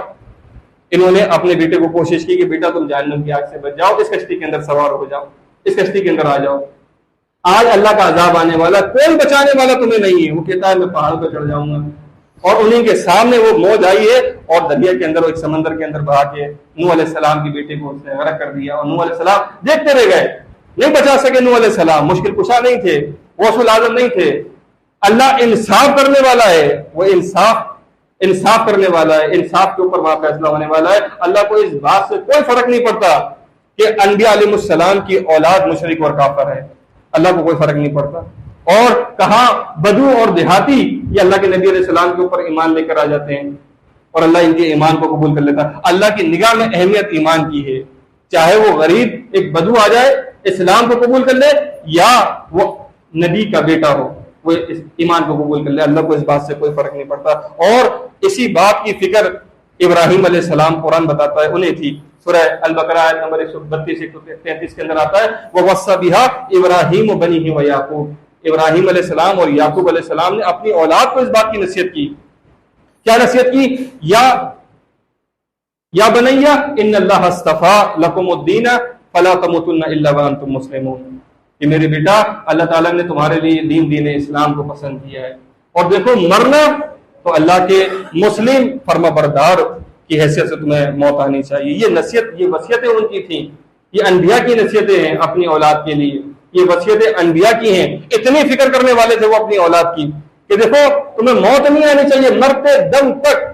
انہوں نے اپنے بیٹے کو کوشش کی کہ بیٹا تم جہنم کی آگ سے بچ جاؤ، اس کشتی کے اندر سوار ہو جاؤ، اس کشتی کے اندر آ جاؤ، آج اللہ کا عذاب آنے والا، کوئی بچانے والا تمہیں نہیں ہے۔ وہ کہتا ہے میں پہاڑ پہ چڑھ جاؤں گا، اور انہیں کے سامنے وہ موج آئی ہے اور دریا کے اندر، ایک سمندر کے اندر بہا کے نوح علیہ السلام کے بیٹے کو اس نے غرق کر دیا، اور نوح علیہ السلام دیکھتے رہ گئے، نہیں بچا سکے۔ نوح علیہ السلام مشکل کشا نہیں تھے، غوث العظم نہیں تھے، اللہ انصاف کرنے والا ہے، وہ انصاف کرنے والا ہے، انصاف کے اوپر وہاں فیصلہ ہونے والا ہے۔ اللہ کو اس بات سے کوئی فرق نہیں پڑتا کہ انبیاء علیہ السلام کی اولاد مشرک اور کافر ہے، اللہ کو کوئی فرق نہیں پڑتا۔ اور کہاں بدو اور دیہاتی یہ اللہ کے نبی علیہ السلام کے اوپر ایمان لے کر آ جاتے ہیں، اور اللہ ان کے ایمان کو قبول کر لیتا ہے۔ اللہ کی نگاہ میں اہمیت ایمان کی ہے، چاہے وہ غریب ایک بدو آ جائے اسلام کو قبول کر لے، یا وہ نبی کا بیٹا ہو وہ اس ایمان کو قبول کر لے، اللہ کو اس بات سے کوئی فرق نہیں پڑتا۔ اور اسی بات کی فکر ابراہیم علیہ السلام قرآن بتاتا ہے انہیں تھی، سورہ البقرہ آیت نمبر 132-133 کے اندر آتا ہے وَوَصَّى بِهَا إِبْرَاهِيمُ بَنِيهِ وَيَعْقُوبُ، ابراہیم علیہ السلام اور یعقوب علیہ السلام نے اپنی اولاد کو اس بات کی نصیحت کی، کیا نصیحت کی؟ یا بنیا ان اللہ اصطفیٰ لکم الدین فلا تموتن الا وانتم مسلمون، کہ میرے بیٹا اللہ تعالیٰ نے تمہارے لیے دین اسلام کو پسند کیا ہے، اور دیکھو مرنا تو اللہ کے مسلم فرما بردار کی حیثیت سے تمہیں موت آنی چاہیے۔ یہ نصیحت، یہ وصیتیں ان کی تھیں، یہ انبیاء کی نصیحتیں ہیں اپنی اولاد کے لیے، یہ وصیتیں انبیاء کی ہیں۔ اتنی فکر کرنے والے تھے وہ اپنی اولاد کی کہ دیکھو تمہیں موت نہیں آنی چاہیے، مرتے دم تک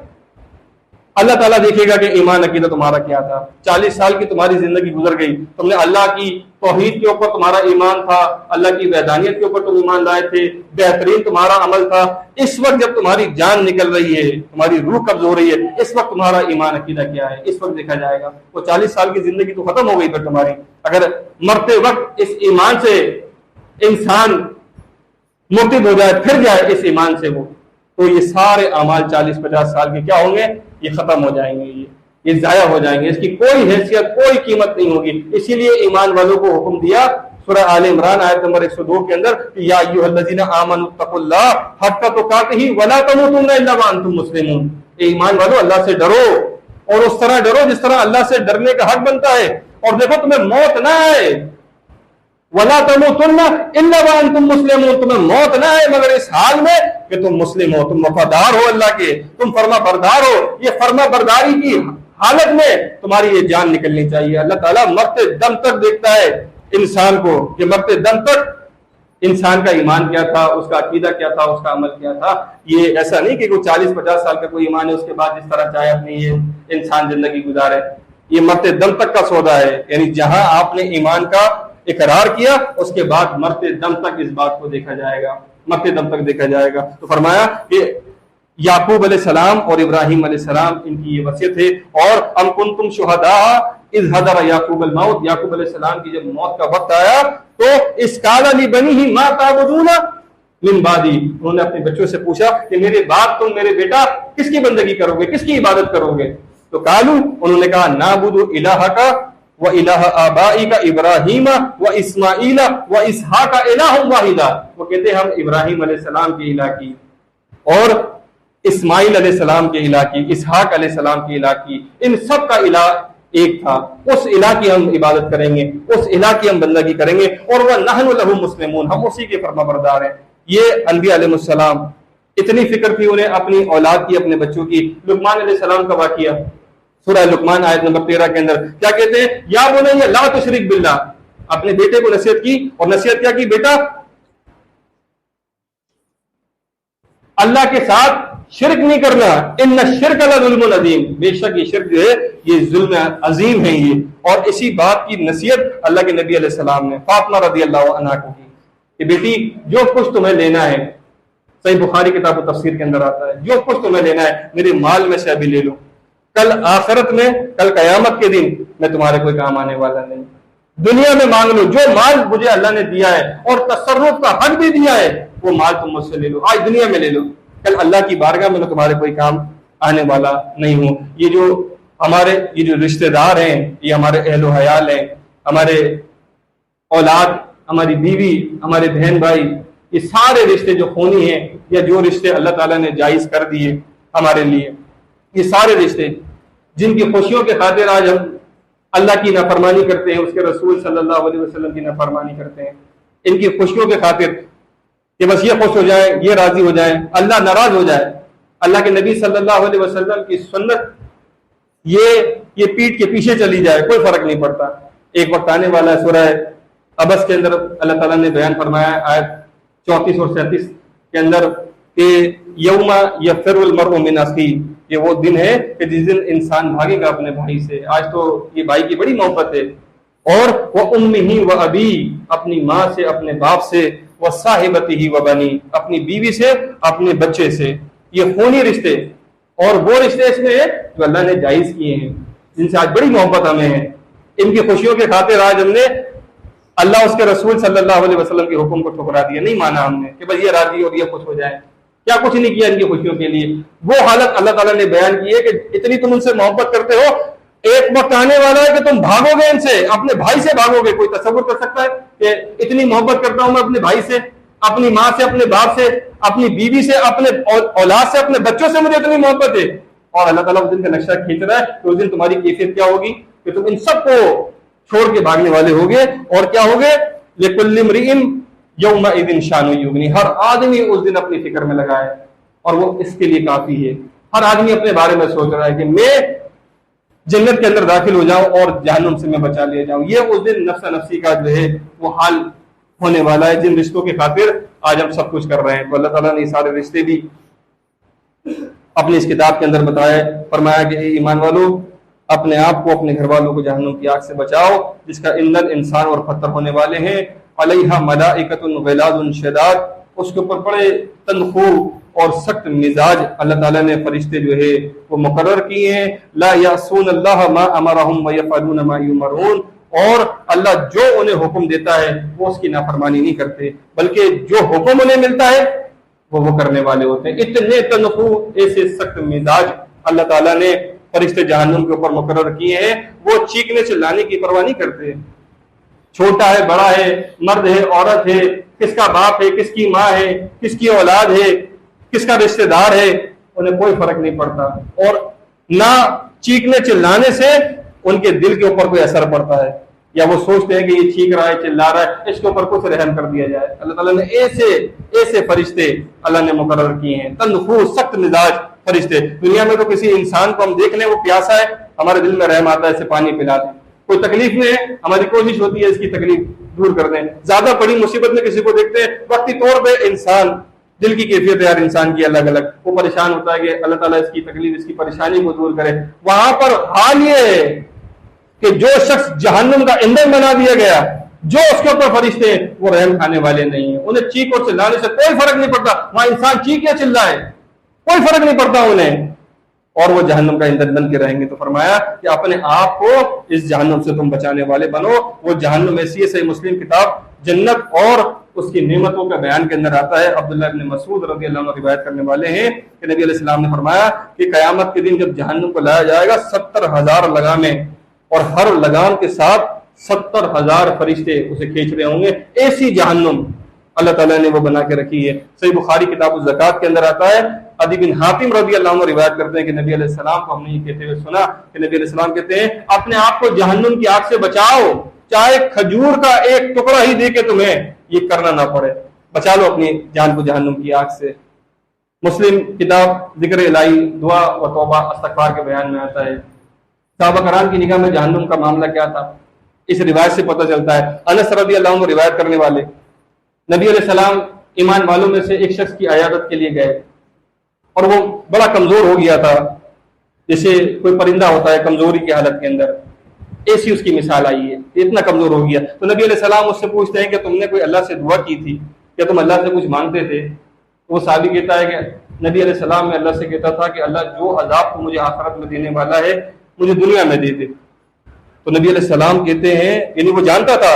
اللہ تعالیٰ دیکھے گا کہ ایمان عقیدہ تمہارا کیا تھا۔ 40 سال کی تمہاری زندگی گزر گئی، تم نے اللہ کی توحید کے اوپر تمہارا ایمان تھا، اللہ کی وحدانیت کے اوپر تم ایمان لائے تھے، بہترین تمہارا عمل تھا۔ اس وقت جب تمہاری جان نکل رہی ہے، تمہاری روح قبض ہو رہی ہے، اس وقت تمہارا ایمان عقیدہ کیا ہے، اس وقت دیکھا جائے گا۔ وہ 40 سال کی زندگی تو ختم ہو گئی پھر تمہاری، اگر مرتے وقت اس ایمان سے انسان مرتد ہو جائے، پھر جائے اس ایمان سے وہ، تو یہ سارے اعمال 40-50 سال کے کیا ہوں گے؟ یہ ختم ہو جائیں گے، یہ ضائع ہو جائیں گے، اس کی کوئی حیثیت کوئی قیمت نہیں ہوگی۔ اسی لیے ایمان والوں کو حکم دیا سورہ آل عمران آیت نمبر 102 کے اندر یا ایھا الذین آمنوا اتقوا اللہ حق تقاتہ ولا تموتن الا وانتم مسلمون، ایمان والو اللہ سے ڈرو، اور اس طرح ڈرو جس طرح اللہ سے ڈرنے کا حق بنتا ہے، اور دیکھو تمہیں موت نہ آئے، وَلَا تَمُوتُنَّ إِلَّا وَأَنْتُمْ مُسْلِمُونَ، تمہیں موت نہ آئے مگر اس حال میں کہ تم مسلم ہو، تم وفادار ہو اللہ کے، تم فرما بردار ہو۔ یہ فرما برداری کی حالت میں تمہاری یہ جان نکلنی چاہیے۔ اللہ تعالیٰ مرتے دم تک دیکھتا ہے انسان کو، کہ مرتے دم تک انسان کا ایمان کیا تھا، اس کا عقیدہ کیا تھا، اس کا عمل کیا تھا۔ یہ ایسا نہیں کہ کوئی 40-50 سال کا کوئی ایمان ہے اس کے بعد اس طرح چاہے اپنی یہ انسان زندگی گزارے، یہ مرتے دم تک کا سودا ہے، یعنی جہاں آپ نے ایمان کا اقرار کیا اس کے بعد مرتے دم تک اس بات کو دیکھا جائے گا، مرتے دم تک دیکھا جائے گا۔ تو فرمایا کہ یعقوب علیہ السلام اور ابراہیم علیہ السلام ان کی یہ وصیت ہے۔ اور ام کنتم شہداء اذ حضر یعقوب الموت، یعقوب علیہ السلام کی جب موت کا وقت آیا تو اس قال لبنیہ ما تعبدون من بعدی، انہوں نے اپنے بچوں سے پوچھا کہ میرے بعد تم میرے بیٹا کس کی بندگی کرو گے، کس کی عبادت کرو گے؟ تو قالوا، انہوں نے کہا نعبد الہک وَإِلَهَ آبَائِكَ إِبْرَاهِيمَ وَإِسْمَاعِيلَ وَإِسْحَاقَ إِلَٰهًا وَاحِدًا، وہ کہتے ہیں ہم ابراہیم علیہ السلام کے الہ کی اور اسماعیل علیہ السلام کے الہ کی، اسحاق علیہ السلام کے الہ کی، ان سب کا الہ ایک تھا، اس الہ کی ہم عبادت کریں گے، اس الہ کی ہم بندگی کریں گے، اور وَنَحْنُ لَهُ مُسْلِمُونَ، ہم اسی کے فرما بردار ہیں۔ یہ انبیاء علیہ السلام اتنی فکر تھی انہیں اپنی اولاد کی، اپنے بچوں کی۔ لقمان علیہ السلام کا واقعہ سورہ لقمان آیت نمبر 13 کے اندر کیا کہتے ہیں؟ یا بنی لا تشرک باللہ، اپنے بیٹے کو نصیحت کی، اور نصیحت کیا کی؟ بیٹا اللہ کے ساتھ شرک نہیں کرنا، ان الشرک لظلم عظیم، بے شک یہ شرک جو ہے یہ ظلم عظیم ہے یہ۔ اور اسی بات کی نصیحت اللہ کے نبی علیہ السلام نے فاطمہ رضی اللہ عنہا کو کی کہ بیٹی جو کچھ تمہیں لینا ہے، صحیح بخاری کتاب و تفسیر کے اندر آتا ہے، جو کچھ تمہیں لینا ہے میرے مال میں سے ابھی لے لو، کل آخرت میں، کل قیامت کے دن میں تمہارے کوئی کام آنے والا نہیں۔ دنیا میں مانگ لو، جو مال مجھے اللہ نے دیا ہے اور تصرف کا حق بھی دیا ہے وہ مال تم مجھ سے لے لو، آج دنیا میں لے لو، کل اللہ کی بارگاہ میں تمہارے کوئی کام آنے والا نہیں ہوں۔ یہ جو رشتہ دار ہیں، یہ ہمارے اہل و عیال ہیں، ہمارے اولاد، ہماری بیوی، ہمارے بہن بھائی، یہ سارے رشتے جو خونی ہیں یا جو رشتے اللہ تعالیٰ نے جائز کر دیے ہمارے لیے، یہ سارے رشتے جن کی خوشیوں کے خاطر آج ہم اللہ کی نافرمانی کرتے ہیں، اس کے رسول صلی اللہ علیہ وسلم کی نافرمانی کرتے ہیں، ان کی خوشیوں کے خاطر کہ بس یہ خوش ہو جائے، یہ راضی ہو جائے، اللہ ناراض ہو جائے، اللہ کے نبی صلی اللہ علیہ وسلم کی سنت یہ پیٹ کے پیچھے چلی جائے، کوئی فرق نہیں پڑتا۔ ایک وقت آنے والا ہے، سورہ عبس کے اندر اللہ تعالیٰ نے بیان فرمایا آیت 34 اور 37 کے اندر کہ یوم یفر المرء من اخیہ، یہ وہ دن ہے کہ جس دن انسان بھاگے گا اپنے بھائی سے۔ آج تو یہ بھائی کی بڑی محبت ہے، اور وہ امہ و ابی، اپنی ماں سے، اپنے باپ سے، وہ صاحبتہ و بنی، اپنی بیوی سے، اپنے بچے سے، یہ خونی رشتے اور وہ رشتے اس میں جو اللہ نے جائز کیے ہیں، جن سے آج بڑی محبت ہمیں ہے۔ ان کی خوشیوں کے خاطر آج ہم نے اللہ اس کے رسول صلی اللہ علیہ وسلم کے حکم کو ٹھکرا دیا، نہیں مانا ہم نے کہ بس یہ راضی اور یہ خوش ہو جائے، کیا کچھ نہیں کیا ان کی خوشیوں کے لیے۔ وہ حالت اللہ تعالیٰ نے بیان کی ہے کہ اتنی تم ان سے محبت کرتے ہو، ایک وقت آنے والا ہے کہ تم بھاگو گے ان سے، اپنے بھائی سے بھاگو گے۔ کوئی تصور کر سکتا ہے کہ اتنی محبت کرتا ہوں میں اپنے بھائی سے، اپنی ماں سے، اپنے باپ سے، اپنی بیوی سے، اپنے اولاد سے، اپنے بچوں سے مجھے اتنی محبت ہے؟ اور اللہ تعالیٰ اس دن کا نقشہ کھینچ رہا ہے کہ اس دن تمہاری کیفیت کیا ہوگی کہ تم ان سب کو چھوڑ کے بھاگنے والے ہوگے، اور کیا ہوگے؟ لِكُلِّ امْرِئٍ يَوْمَئِذٍ شَأْنٌ يُغْنِيهِ، ہر آدمی اس دن اپنی فکر میں لگا ہے، اور وہ اس کے لیے کافی ہے۔ ہر آدمی اپنے بارے میں سوچ رہا ہے کہ میں جنت کے اندر داخل ہو جاؤں اور جہنم سے میں بچا لیا جاؤں۔ یہ اس دن نفس نفسی کا جو ہے وہ حال ہونے والا ہے، جن رشتوں کی خاطر آج ہم سب کچھ کر رہے ہیں۔ تو اللہ تعالیٰ نے یہ سارے رشتے بھی اپنی اس کتاب کے اندر بتایا، فرمایا کہ اے ایمان والو، اپنے آپ کو، اپنے گھر والوں کو جہنم کی آگ سے بچاؤ، جس کا ایندھن انسان اور پتھر ہونے والے ہیں۔ علیہا ملائکۃ غلاظ شداد، اس کے اوپر بڑے تنخو اور سخت مزاج اللہ تعالیٰ نے فرشتے جو ہے وہ مقرر کیے ہیں۔ لا یعصون اللہ ما امرہم ویفعلون ما یؤمرون، اور اللہ جو انہیں حکم دیتا ہے وہ اس کی نافرمانی نہیں کرتے، بلکہ جو حکم انہیں ملتا ہے وہ کرنے والے ہوتے ہیں۔ اتنے تنخو، ایسے سخت مزاج اللہ تعالیٰ نے فرشتے جہنم کے اوپر مقرر کیے ہیں۔ وہ چیخنے چلانے کی پرواہ نہیں کرتے، چھوٹا ہے، بڑا ہے، مرد ہے، عورت ہے، کس کا باپ ہے، کس کی ماں ہے، کس کی اولاد ہے، کس کا رشتہ دار ہے، انہیں کوئی فرق نہیں پڑتا، اور نہ چیخنے چلانے سے ان کے دل کے اوپر کوئی اثر پڑتا ہے، یا وہ سوچتے ہیں کہ یہ چیخ رہا ہے، چلا رہا ہے، اس کے اوپر کچھ رحم کر دیا جائے۔ اللہ تعالیٰ نے ایسے فرشتے اللہ نے مقرر کیے ہیں، تنخو، سخت مزاج فرشتے۔ دنیا میں تو کسی انسان کو ہم دیکھ لیں وہ پیاسا ہے، ہمارے دل میں رحم آتا ہے، اسے پانی پلا دیں۔ کوئی تکلیف میں ہے، ہماری کوشش ہوتی ہے اس کی تکلیف دور کر دیں۔ زیادہ بڑی مصیبت میں کسی کو دیکھتے ہیں، وقتی طور پہ انسان، دل کی کیفیت ہے ہر انسان کی الگ الگ، وہ پریشان ہوتا ہے کہ اللہ تعالیٰ اس کی تکلیف، اس کی پریشانی کو دور کرے۔ وہاں پر حال یہ ہے کہ جو شخص جہنم کا ایندھن بنا دیا گیا، جو اس کے اوپر فرشتے ہیں، وہ رحم کھانے والے نہیں ہیں، انہیں چیخ اور چلانے سے کوئی فرق نہیں پڑتا۔ وہاں انسان چیخ یا چلائے، کوئی فرق نہیں پڑتا انہیں، اور وہ جہنم کا ایندھن بن کے رہیں گے۔ تو فرمایا کہ اپنے آپ کو اس جہنم سے تم بچانے والے بنو۔ وہ جہنم ایسی ہے، صحیح مسلم کتاب جنت اور اس کی نعمتوں کا بیان کے اندر آتا ہے، عبداللہ ابن مسعود رضی اللہ عنہ روایت کرنے والے ہیں کہ نبی علیہ السلام نے فرمایا کہ قیامت کے دن جب جہنم کو لایا جائے گا، 70,000 لگامیں، اور ہر لگام کے ساتھ 70,000 فرشتے اسے کھینچ رہے ہوں گے۔ ایسی جہنم اللہ تعالیٰ نے وہ بنا کے رکھی ہے۔ صحیح بخاری کتاب الزکات کے اندر آتا ہے، عدی بن حاتم رضی اللہ عنہ روایت کرتے ہیں کہ نبی علیہ السلام کو ہم نے یہ کہتے ہوئے سنا کہ نبی علیہ السلام کہتے ہیں اپنے آپ کو جہنم کی آگ سے بچاؤ، چاہے کھجور کا ایک ٹکڑا ہی دے کے تمہیں یہ کرنا نہ پڑے، بچا لو اپنی جان کو جہنم کی آگ سے۔ مسلم کتاب ذکر الہی دعا و توبہ استغفار کے بیان میں آتا ہے صحابہ کرام کی نگاہ میں جہنم کا معاملہ کیا تھا، اس روایت سے پتہ چلتا ہے۔ انس رضی اللہ عنہ روایت کرنے والے، نبی علیہ السلام ایمان والوں میں سے ایک شخص کی عیادت کے لیے گئے اور وہ بڑا کمزور ہو گیا تھا، جیسے کوئی پرندہ ہوتا ہے کمزوری کی حالت کے اندر، ایسی اس کی مثال آئی ہے، اتنا کمزور ہو گیا۔ تو نبی علیہ السلام اس سے پوچھتے ہیں کہ تم نے کوئی اللہ سے دعا کی تھی، کیا تم اللہ سے کچھ مانگتے تھے؟ وہ صحابی کہتا ہے کہ نبی علیہ السلام میں اللہ سے کہتا تھا کہ اللہ جو عذاب کو مجھے آخرت میں دینے والا ہے مجھے دنیا میں دے دے۔ تو نبی علیہ السلام کہتے ہیں، یعنی وہ جانتا تھا،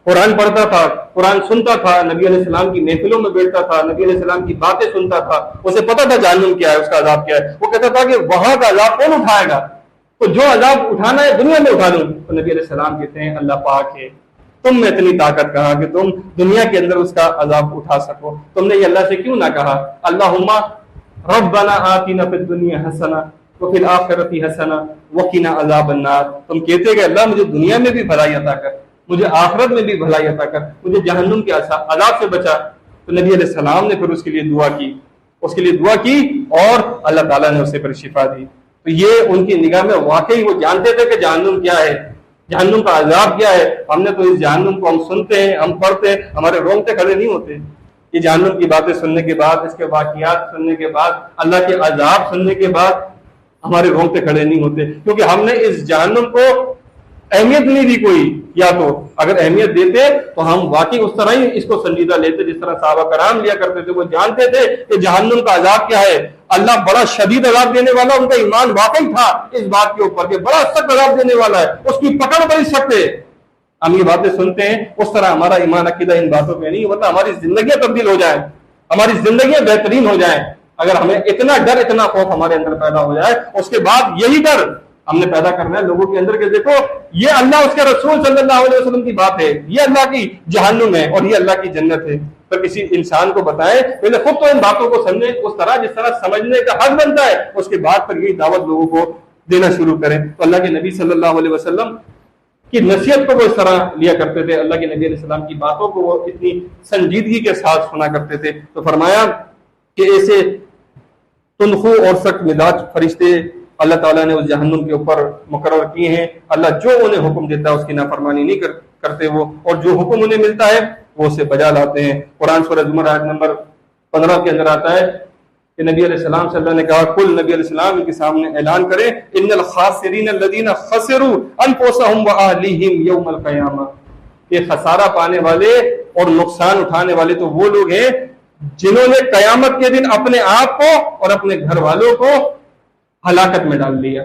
قرآن پڑھتا تھا، قرآن سنتا تھا، نبی علیہ السلام کی محفلوں میں بیٹھتا تھا، نبی علیہ السلام کی باتیں سنتا تھا، اسے پتا تھا جہنم کیا ہے، اس کا عذاب کیا ہے۔ وہ کہتا تھا کہ وہاں کا عذاب کون اٹھائے گا، تو جو عذاب اٹھانا ہے دنیا میں اٹھا لوں۔ تو نبی علیہ السلام کہتے ہیں اللہ پاک ہے، تم میں اتنی طاقت کہاں کہ تم دنیا کے اندر اس کا عذاب اٹھا سکو، تم نے یہ اللہ سے کیوں نہ کہا اللہم ربنا آتنا فی الدنیا حسنہ وفی الآخرۃ حسنہ وقنا عذاب النار۔ تم کہتے کہ اللہ مجھے دنیا میں بھی بھلائی عطا کر، مجھے آخرت میں بھی بھلائی عطا کر، مجھے جہنم کے عذاب سے بچا۔ تو نبی علیہ السلام نے پھر اس کے لیے دعا کی، اس کے لیے دعا کی اور اللہ تعالیٰ نے اسے پھر شفا دی۔ تو یہ ان کی نگاہ میں واقعی وہ جانتے تھے کہ جہنم کیا ہے، جہنم کا عذاب کیا ہے۔ ہم نے تو اس جہنم کو ہم سنتے ہیں، ہم پڑھتے ہیں، ہمارے رونگٹے کھڑے نہیں ہوتے۔ یہ جہنم کی باتیں سننے کے بعد، اس کے واقعات سننے کے بعد، اللہ کے عذاب سننے کے بعد ہمارے رونگٹے کھڑے نہیں ہوتے، کیونکہ ہم نے اس جہنم کو اہمیت نہیں دی کوئی، یا تو اگر اہمیت دیتے تو ہم واقعی اس طرح ہی اس کو سنجیدہ لیتے جس طرح صحابہ کرام لیا کرتے تھے۔ وہ جانتے تھے کہ جہنم کا عذاب کیا ہے، اللہ بڑا شدید عذاب دینے والا، ان کا ایمان واقعی تھا اس بات کے اوپر کہ بڑا سخت عذاب دینے والا ہے، اس کی پکڑ بڑی سخت ہے۔ ہم یہ باتیں سنتے ہیں، اس طرح ہمارا ایمان عقیدہ ان باتوں پہ نہیں ہوتا، ہماری زندگیاں تبدیل ہو جائیں، ہماری زندگیاں بہترین ہو جائیں اگر ہمیں اتنا ڈر، اتنا خوف ہمارے اندر پیدا ہو جائے۔ اس کے بعد یہی ڈر ہم نے پیدا کرنا ہے لوگوں کے اندر کہ دیکھو یہ اللہ اس کے رسول صلی اللہ علیہ وسلم کی بات ہے، یہ اللہ کی جہنم ہے اور یہ اللہ کی جنت ہے۔ پھر کسی انسان کو بتائیں، پہلے خود تو ان باتوں کو سمجھیں اس طرح جس طرح سمجھنے کا حق بنتا ہے، اس کے بعد پھر یہ دعوت لوگوں کو دینا شروع کریں۔ تو اللہ کے نبی صلی اللہ علیہ وسلم کی نصیحت کو وہ اس طرح لیا کرتے تھے، اللہ کے نبی علیہ السلام کی باتوں کو وہ اتنی سنجیدگی کے ساتھ سنا کرتے تھے۔ تو فرمایا کہ ایسے تنخو اور سخت مزاج فرشتے اللہ تعالیٰ نے اس جہنم کے اوپر مقرر کیے ہیں۔ اللہ جو انہیں حکم دیتا ہے اس کی نافرمانی نہیں کرتے وہ، اور جو حکم انہیں ملتا ہے وہ اسے بجا لاتے ہیں۔ قرآن سورہ زمر آیت نمبر 15 کے اندر آتا ہے کہ نبی علیہ السلام صلی اللہ نے کہا، کل نبی علیہ السلام ان کے سامنے اعلان کرے، ان الخاسرین الذین خسروا انفسهم واہلیہم یوم القیامہ، کہ خسارہ پانے والے اور نقصان اٹھانے والے تو وہ لوگ ہیں جنہوں نے قیامت کے دن اپنے آپ کو اور اپنے گھر والوں کو ہلاکت میں ڈال دیا۔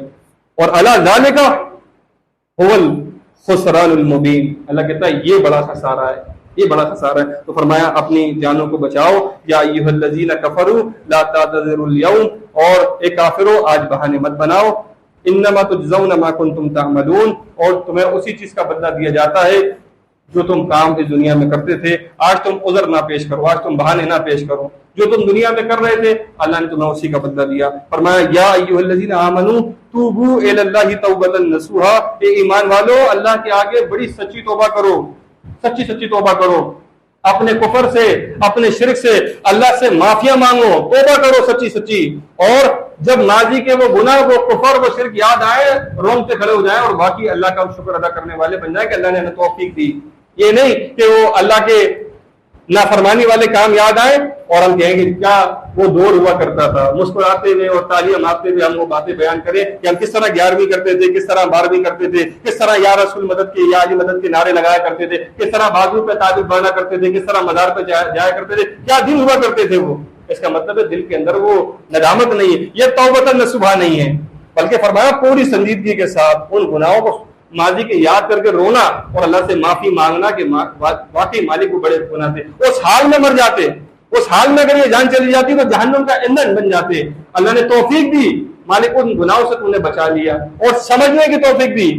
اور الا ذالک هو الخسران المبین، اللہ کہتا ہے یہ بڑا خسارہ ہے، یہ بڑا خسارہ ہے۔ تو فرمایا اپنی جانوں کو بچاؤ، یا ایھا الذین کفروا لا تعتذروا اليوم، اور اے کافرو آج بہانے مت بناؤ، انما تجزون ما کنتم تعملون، اور تمہیں اسی چیز کا بدلہ دیا جاتا ہے جو تم کام اس دنیا میں کرتے تھے۔ آج تم عذر نہ پیش کرو، آج تم بہانے نہ پیش کرو، جو تم دنیا میں کر رہے تھے اللہ نے تمہیں اسی کا بدلہ دیا۔ فرمایا یا ایھا الذین آمنوا توبوا الی اللہ توبۃ نصوحا، اے ایمان والو اللہ کے آگے بڑی سچی توبہ کرو، سچی سچی توبہ کرو، اپنے کفر سے، اپنے شرک سے اللہ سے معافیا مانگو، توبہ کرو سچی سچی، اور جب ماضی کے وہ گناہ، وہ کفر، وہ شرک یاد آئے رونگٹے کھڑے ہو جائیں اور باقی اللہ کا شکر ادا کرنے والے بن جائیں کہ اللہ نے ہمیں توفیق دی۔ یہ نہیں کہ وہ اللہ کے نافرمانی والے کام یاد آئے اور ہم کہیں گے کیا وہ دور ہوا کرتا تھا، مسکراتے ہوئے اور تالیاں مارتے ہوئے ہم وہ باتیں بیان کریں کہ ہم کس طرح 11ویں کرتے تھے، کس طرح 12ویں کرتے تھے، کس طرح یا رسول مدد کے، یا علی مدد کے نعرے لگایا کرتے تھے، کس طرح بازو پہ تعبیر باندھا کرتے تھے، کس طرح مزار پہ جایا کرتے تھے، کیا دن ہوا کرتے تھے وہ۔ اس کا مطلب ہے دل کے اندر وہ ندامت نہیں ہے، یہ توبۃ نصوحا نہیں ہے، بلکہ فرمایا پوری سنجیدگی کے ساتھ ان گناہوں کو ماضی کے یاد کر کے رونا اور اللہ سے معافی مانگنا کہ واقعی مالک کو بڑے گناہ تھے، اس حال میں مر جاتے، اس حال میں اگر یہ جان چلی جاتی تو جہنم کا ایندھن بن جاتے۔ اللہ نے توفیق دی، مالک ان گناہوں سے تم نے بچا لیا، اور سمجھنے کی توفیق دی،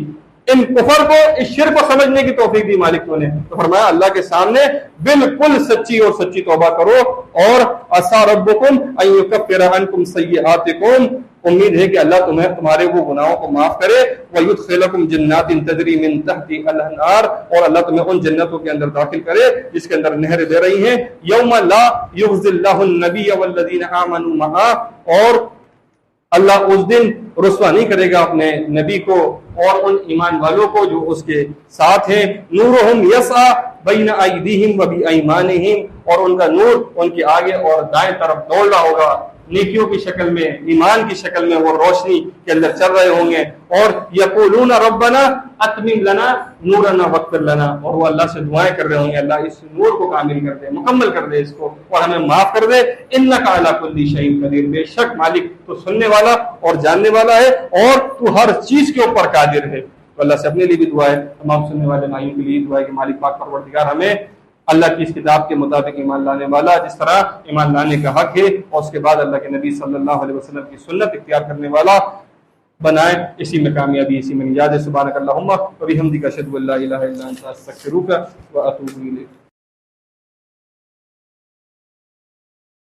ان کفر کو، اس شرک کو سمجھنے کی توفیق دی مالک تو نے۔ تو فرمایا اللہ کے سامنے بالکل سچی اور سچی توبہ کرو، اور عسى ربكم ان يكفر عنكم سيئاتكم، امید ہے کہ اللہ تمہارے وہ گناہوں کو معاف کرے، وَيُدْخِلَكُمْ جَنَّاتٍ تَجْرِي مِن تَحْتِهَا الْأَنْهَارُ، اور اللہ تمہیں ان جنتوں کے اندر داخل کرے جس کے اندر نہریں بہ رہی ہیں، يَوْمَ لَا يُخْزِي اللَّهُ النَّبِيَّ وَالَّذِينَ آمَنُوا مَعَهُ، اور اللہ اس دن رسوا نہیں کرے گا اپنے نبی کو اور ان ایمان والوں کو جو اس کے ساتھ ہیں، نورہم یسعی بین ایدیہم و بایمانہم، اور ان کا نور ان کے آگے اور دائیں طرف دوڑ رہا ہوگا، نیکیوں کی شکل میں، ایمان کی شکل میں وہ روشنی کے اندر چل رہے ہوں گے، اور یقولون ربنا اتمم لنا نورنا واغفر لنا، اور وہ اللہ سے دعائیں کر رہے ہوں گے اللہ اس نور کو کامل کر دے، مکمل کر دے اس کو، اور ہمیں معاف کر دے، انک علی کل شیء قدیر، بے شک مالک تو سننے والا اور جاننے والا ہے اور تو ہر چیز کے اوپر قادر ہے۔ تو اللہ سے اپنے لیے بھی دعا ہے، تمام سننے والے بھائیوں کے لیے دعا ہے کہ مالک پاک پروردگار ہمیں اللہ کی اس کتاب کے مطابق ایمان لانے والا، جس طرح ایمان لانے کا حق ہے، اور اس کے بعد اللہ کے نبی صلی اللہ علیہ وسلم کی سنت اختیار کرنے والا بنائے، اسی میں کامیابی، اسی میں نجات ہے۔ سبحانک اللہم و بحمدک، اشہد ان لا الہ الا انت، استغفرک و اتوب الیک۔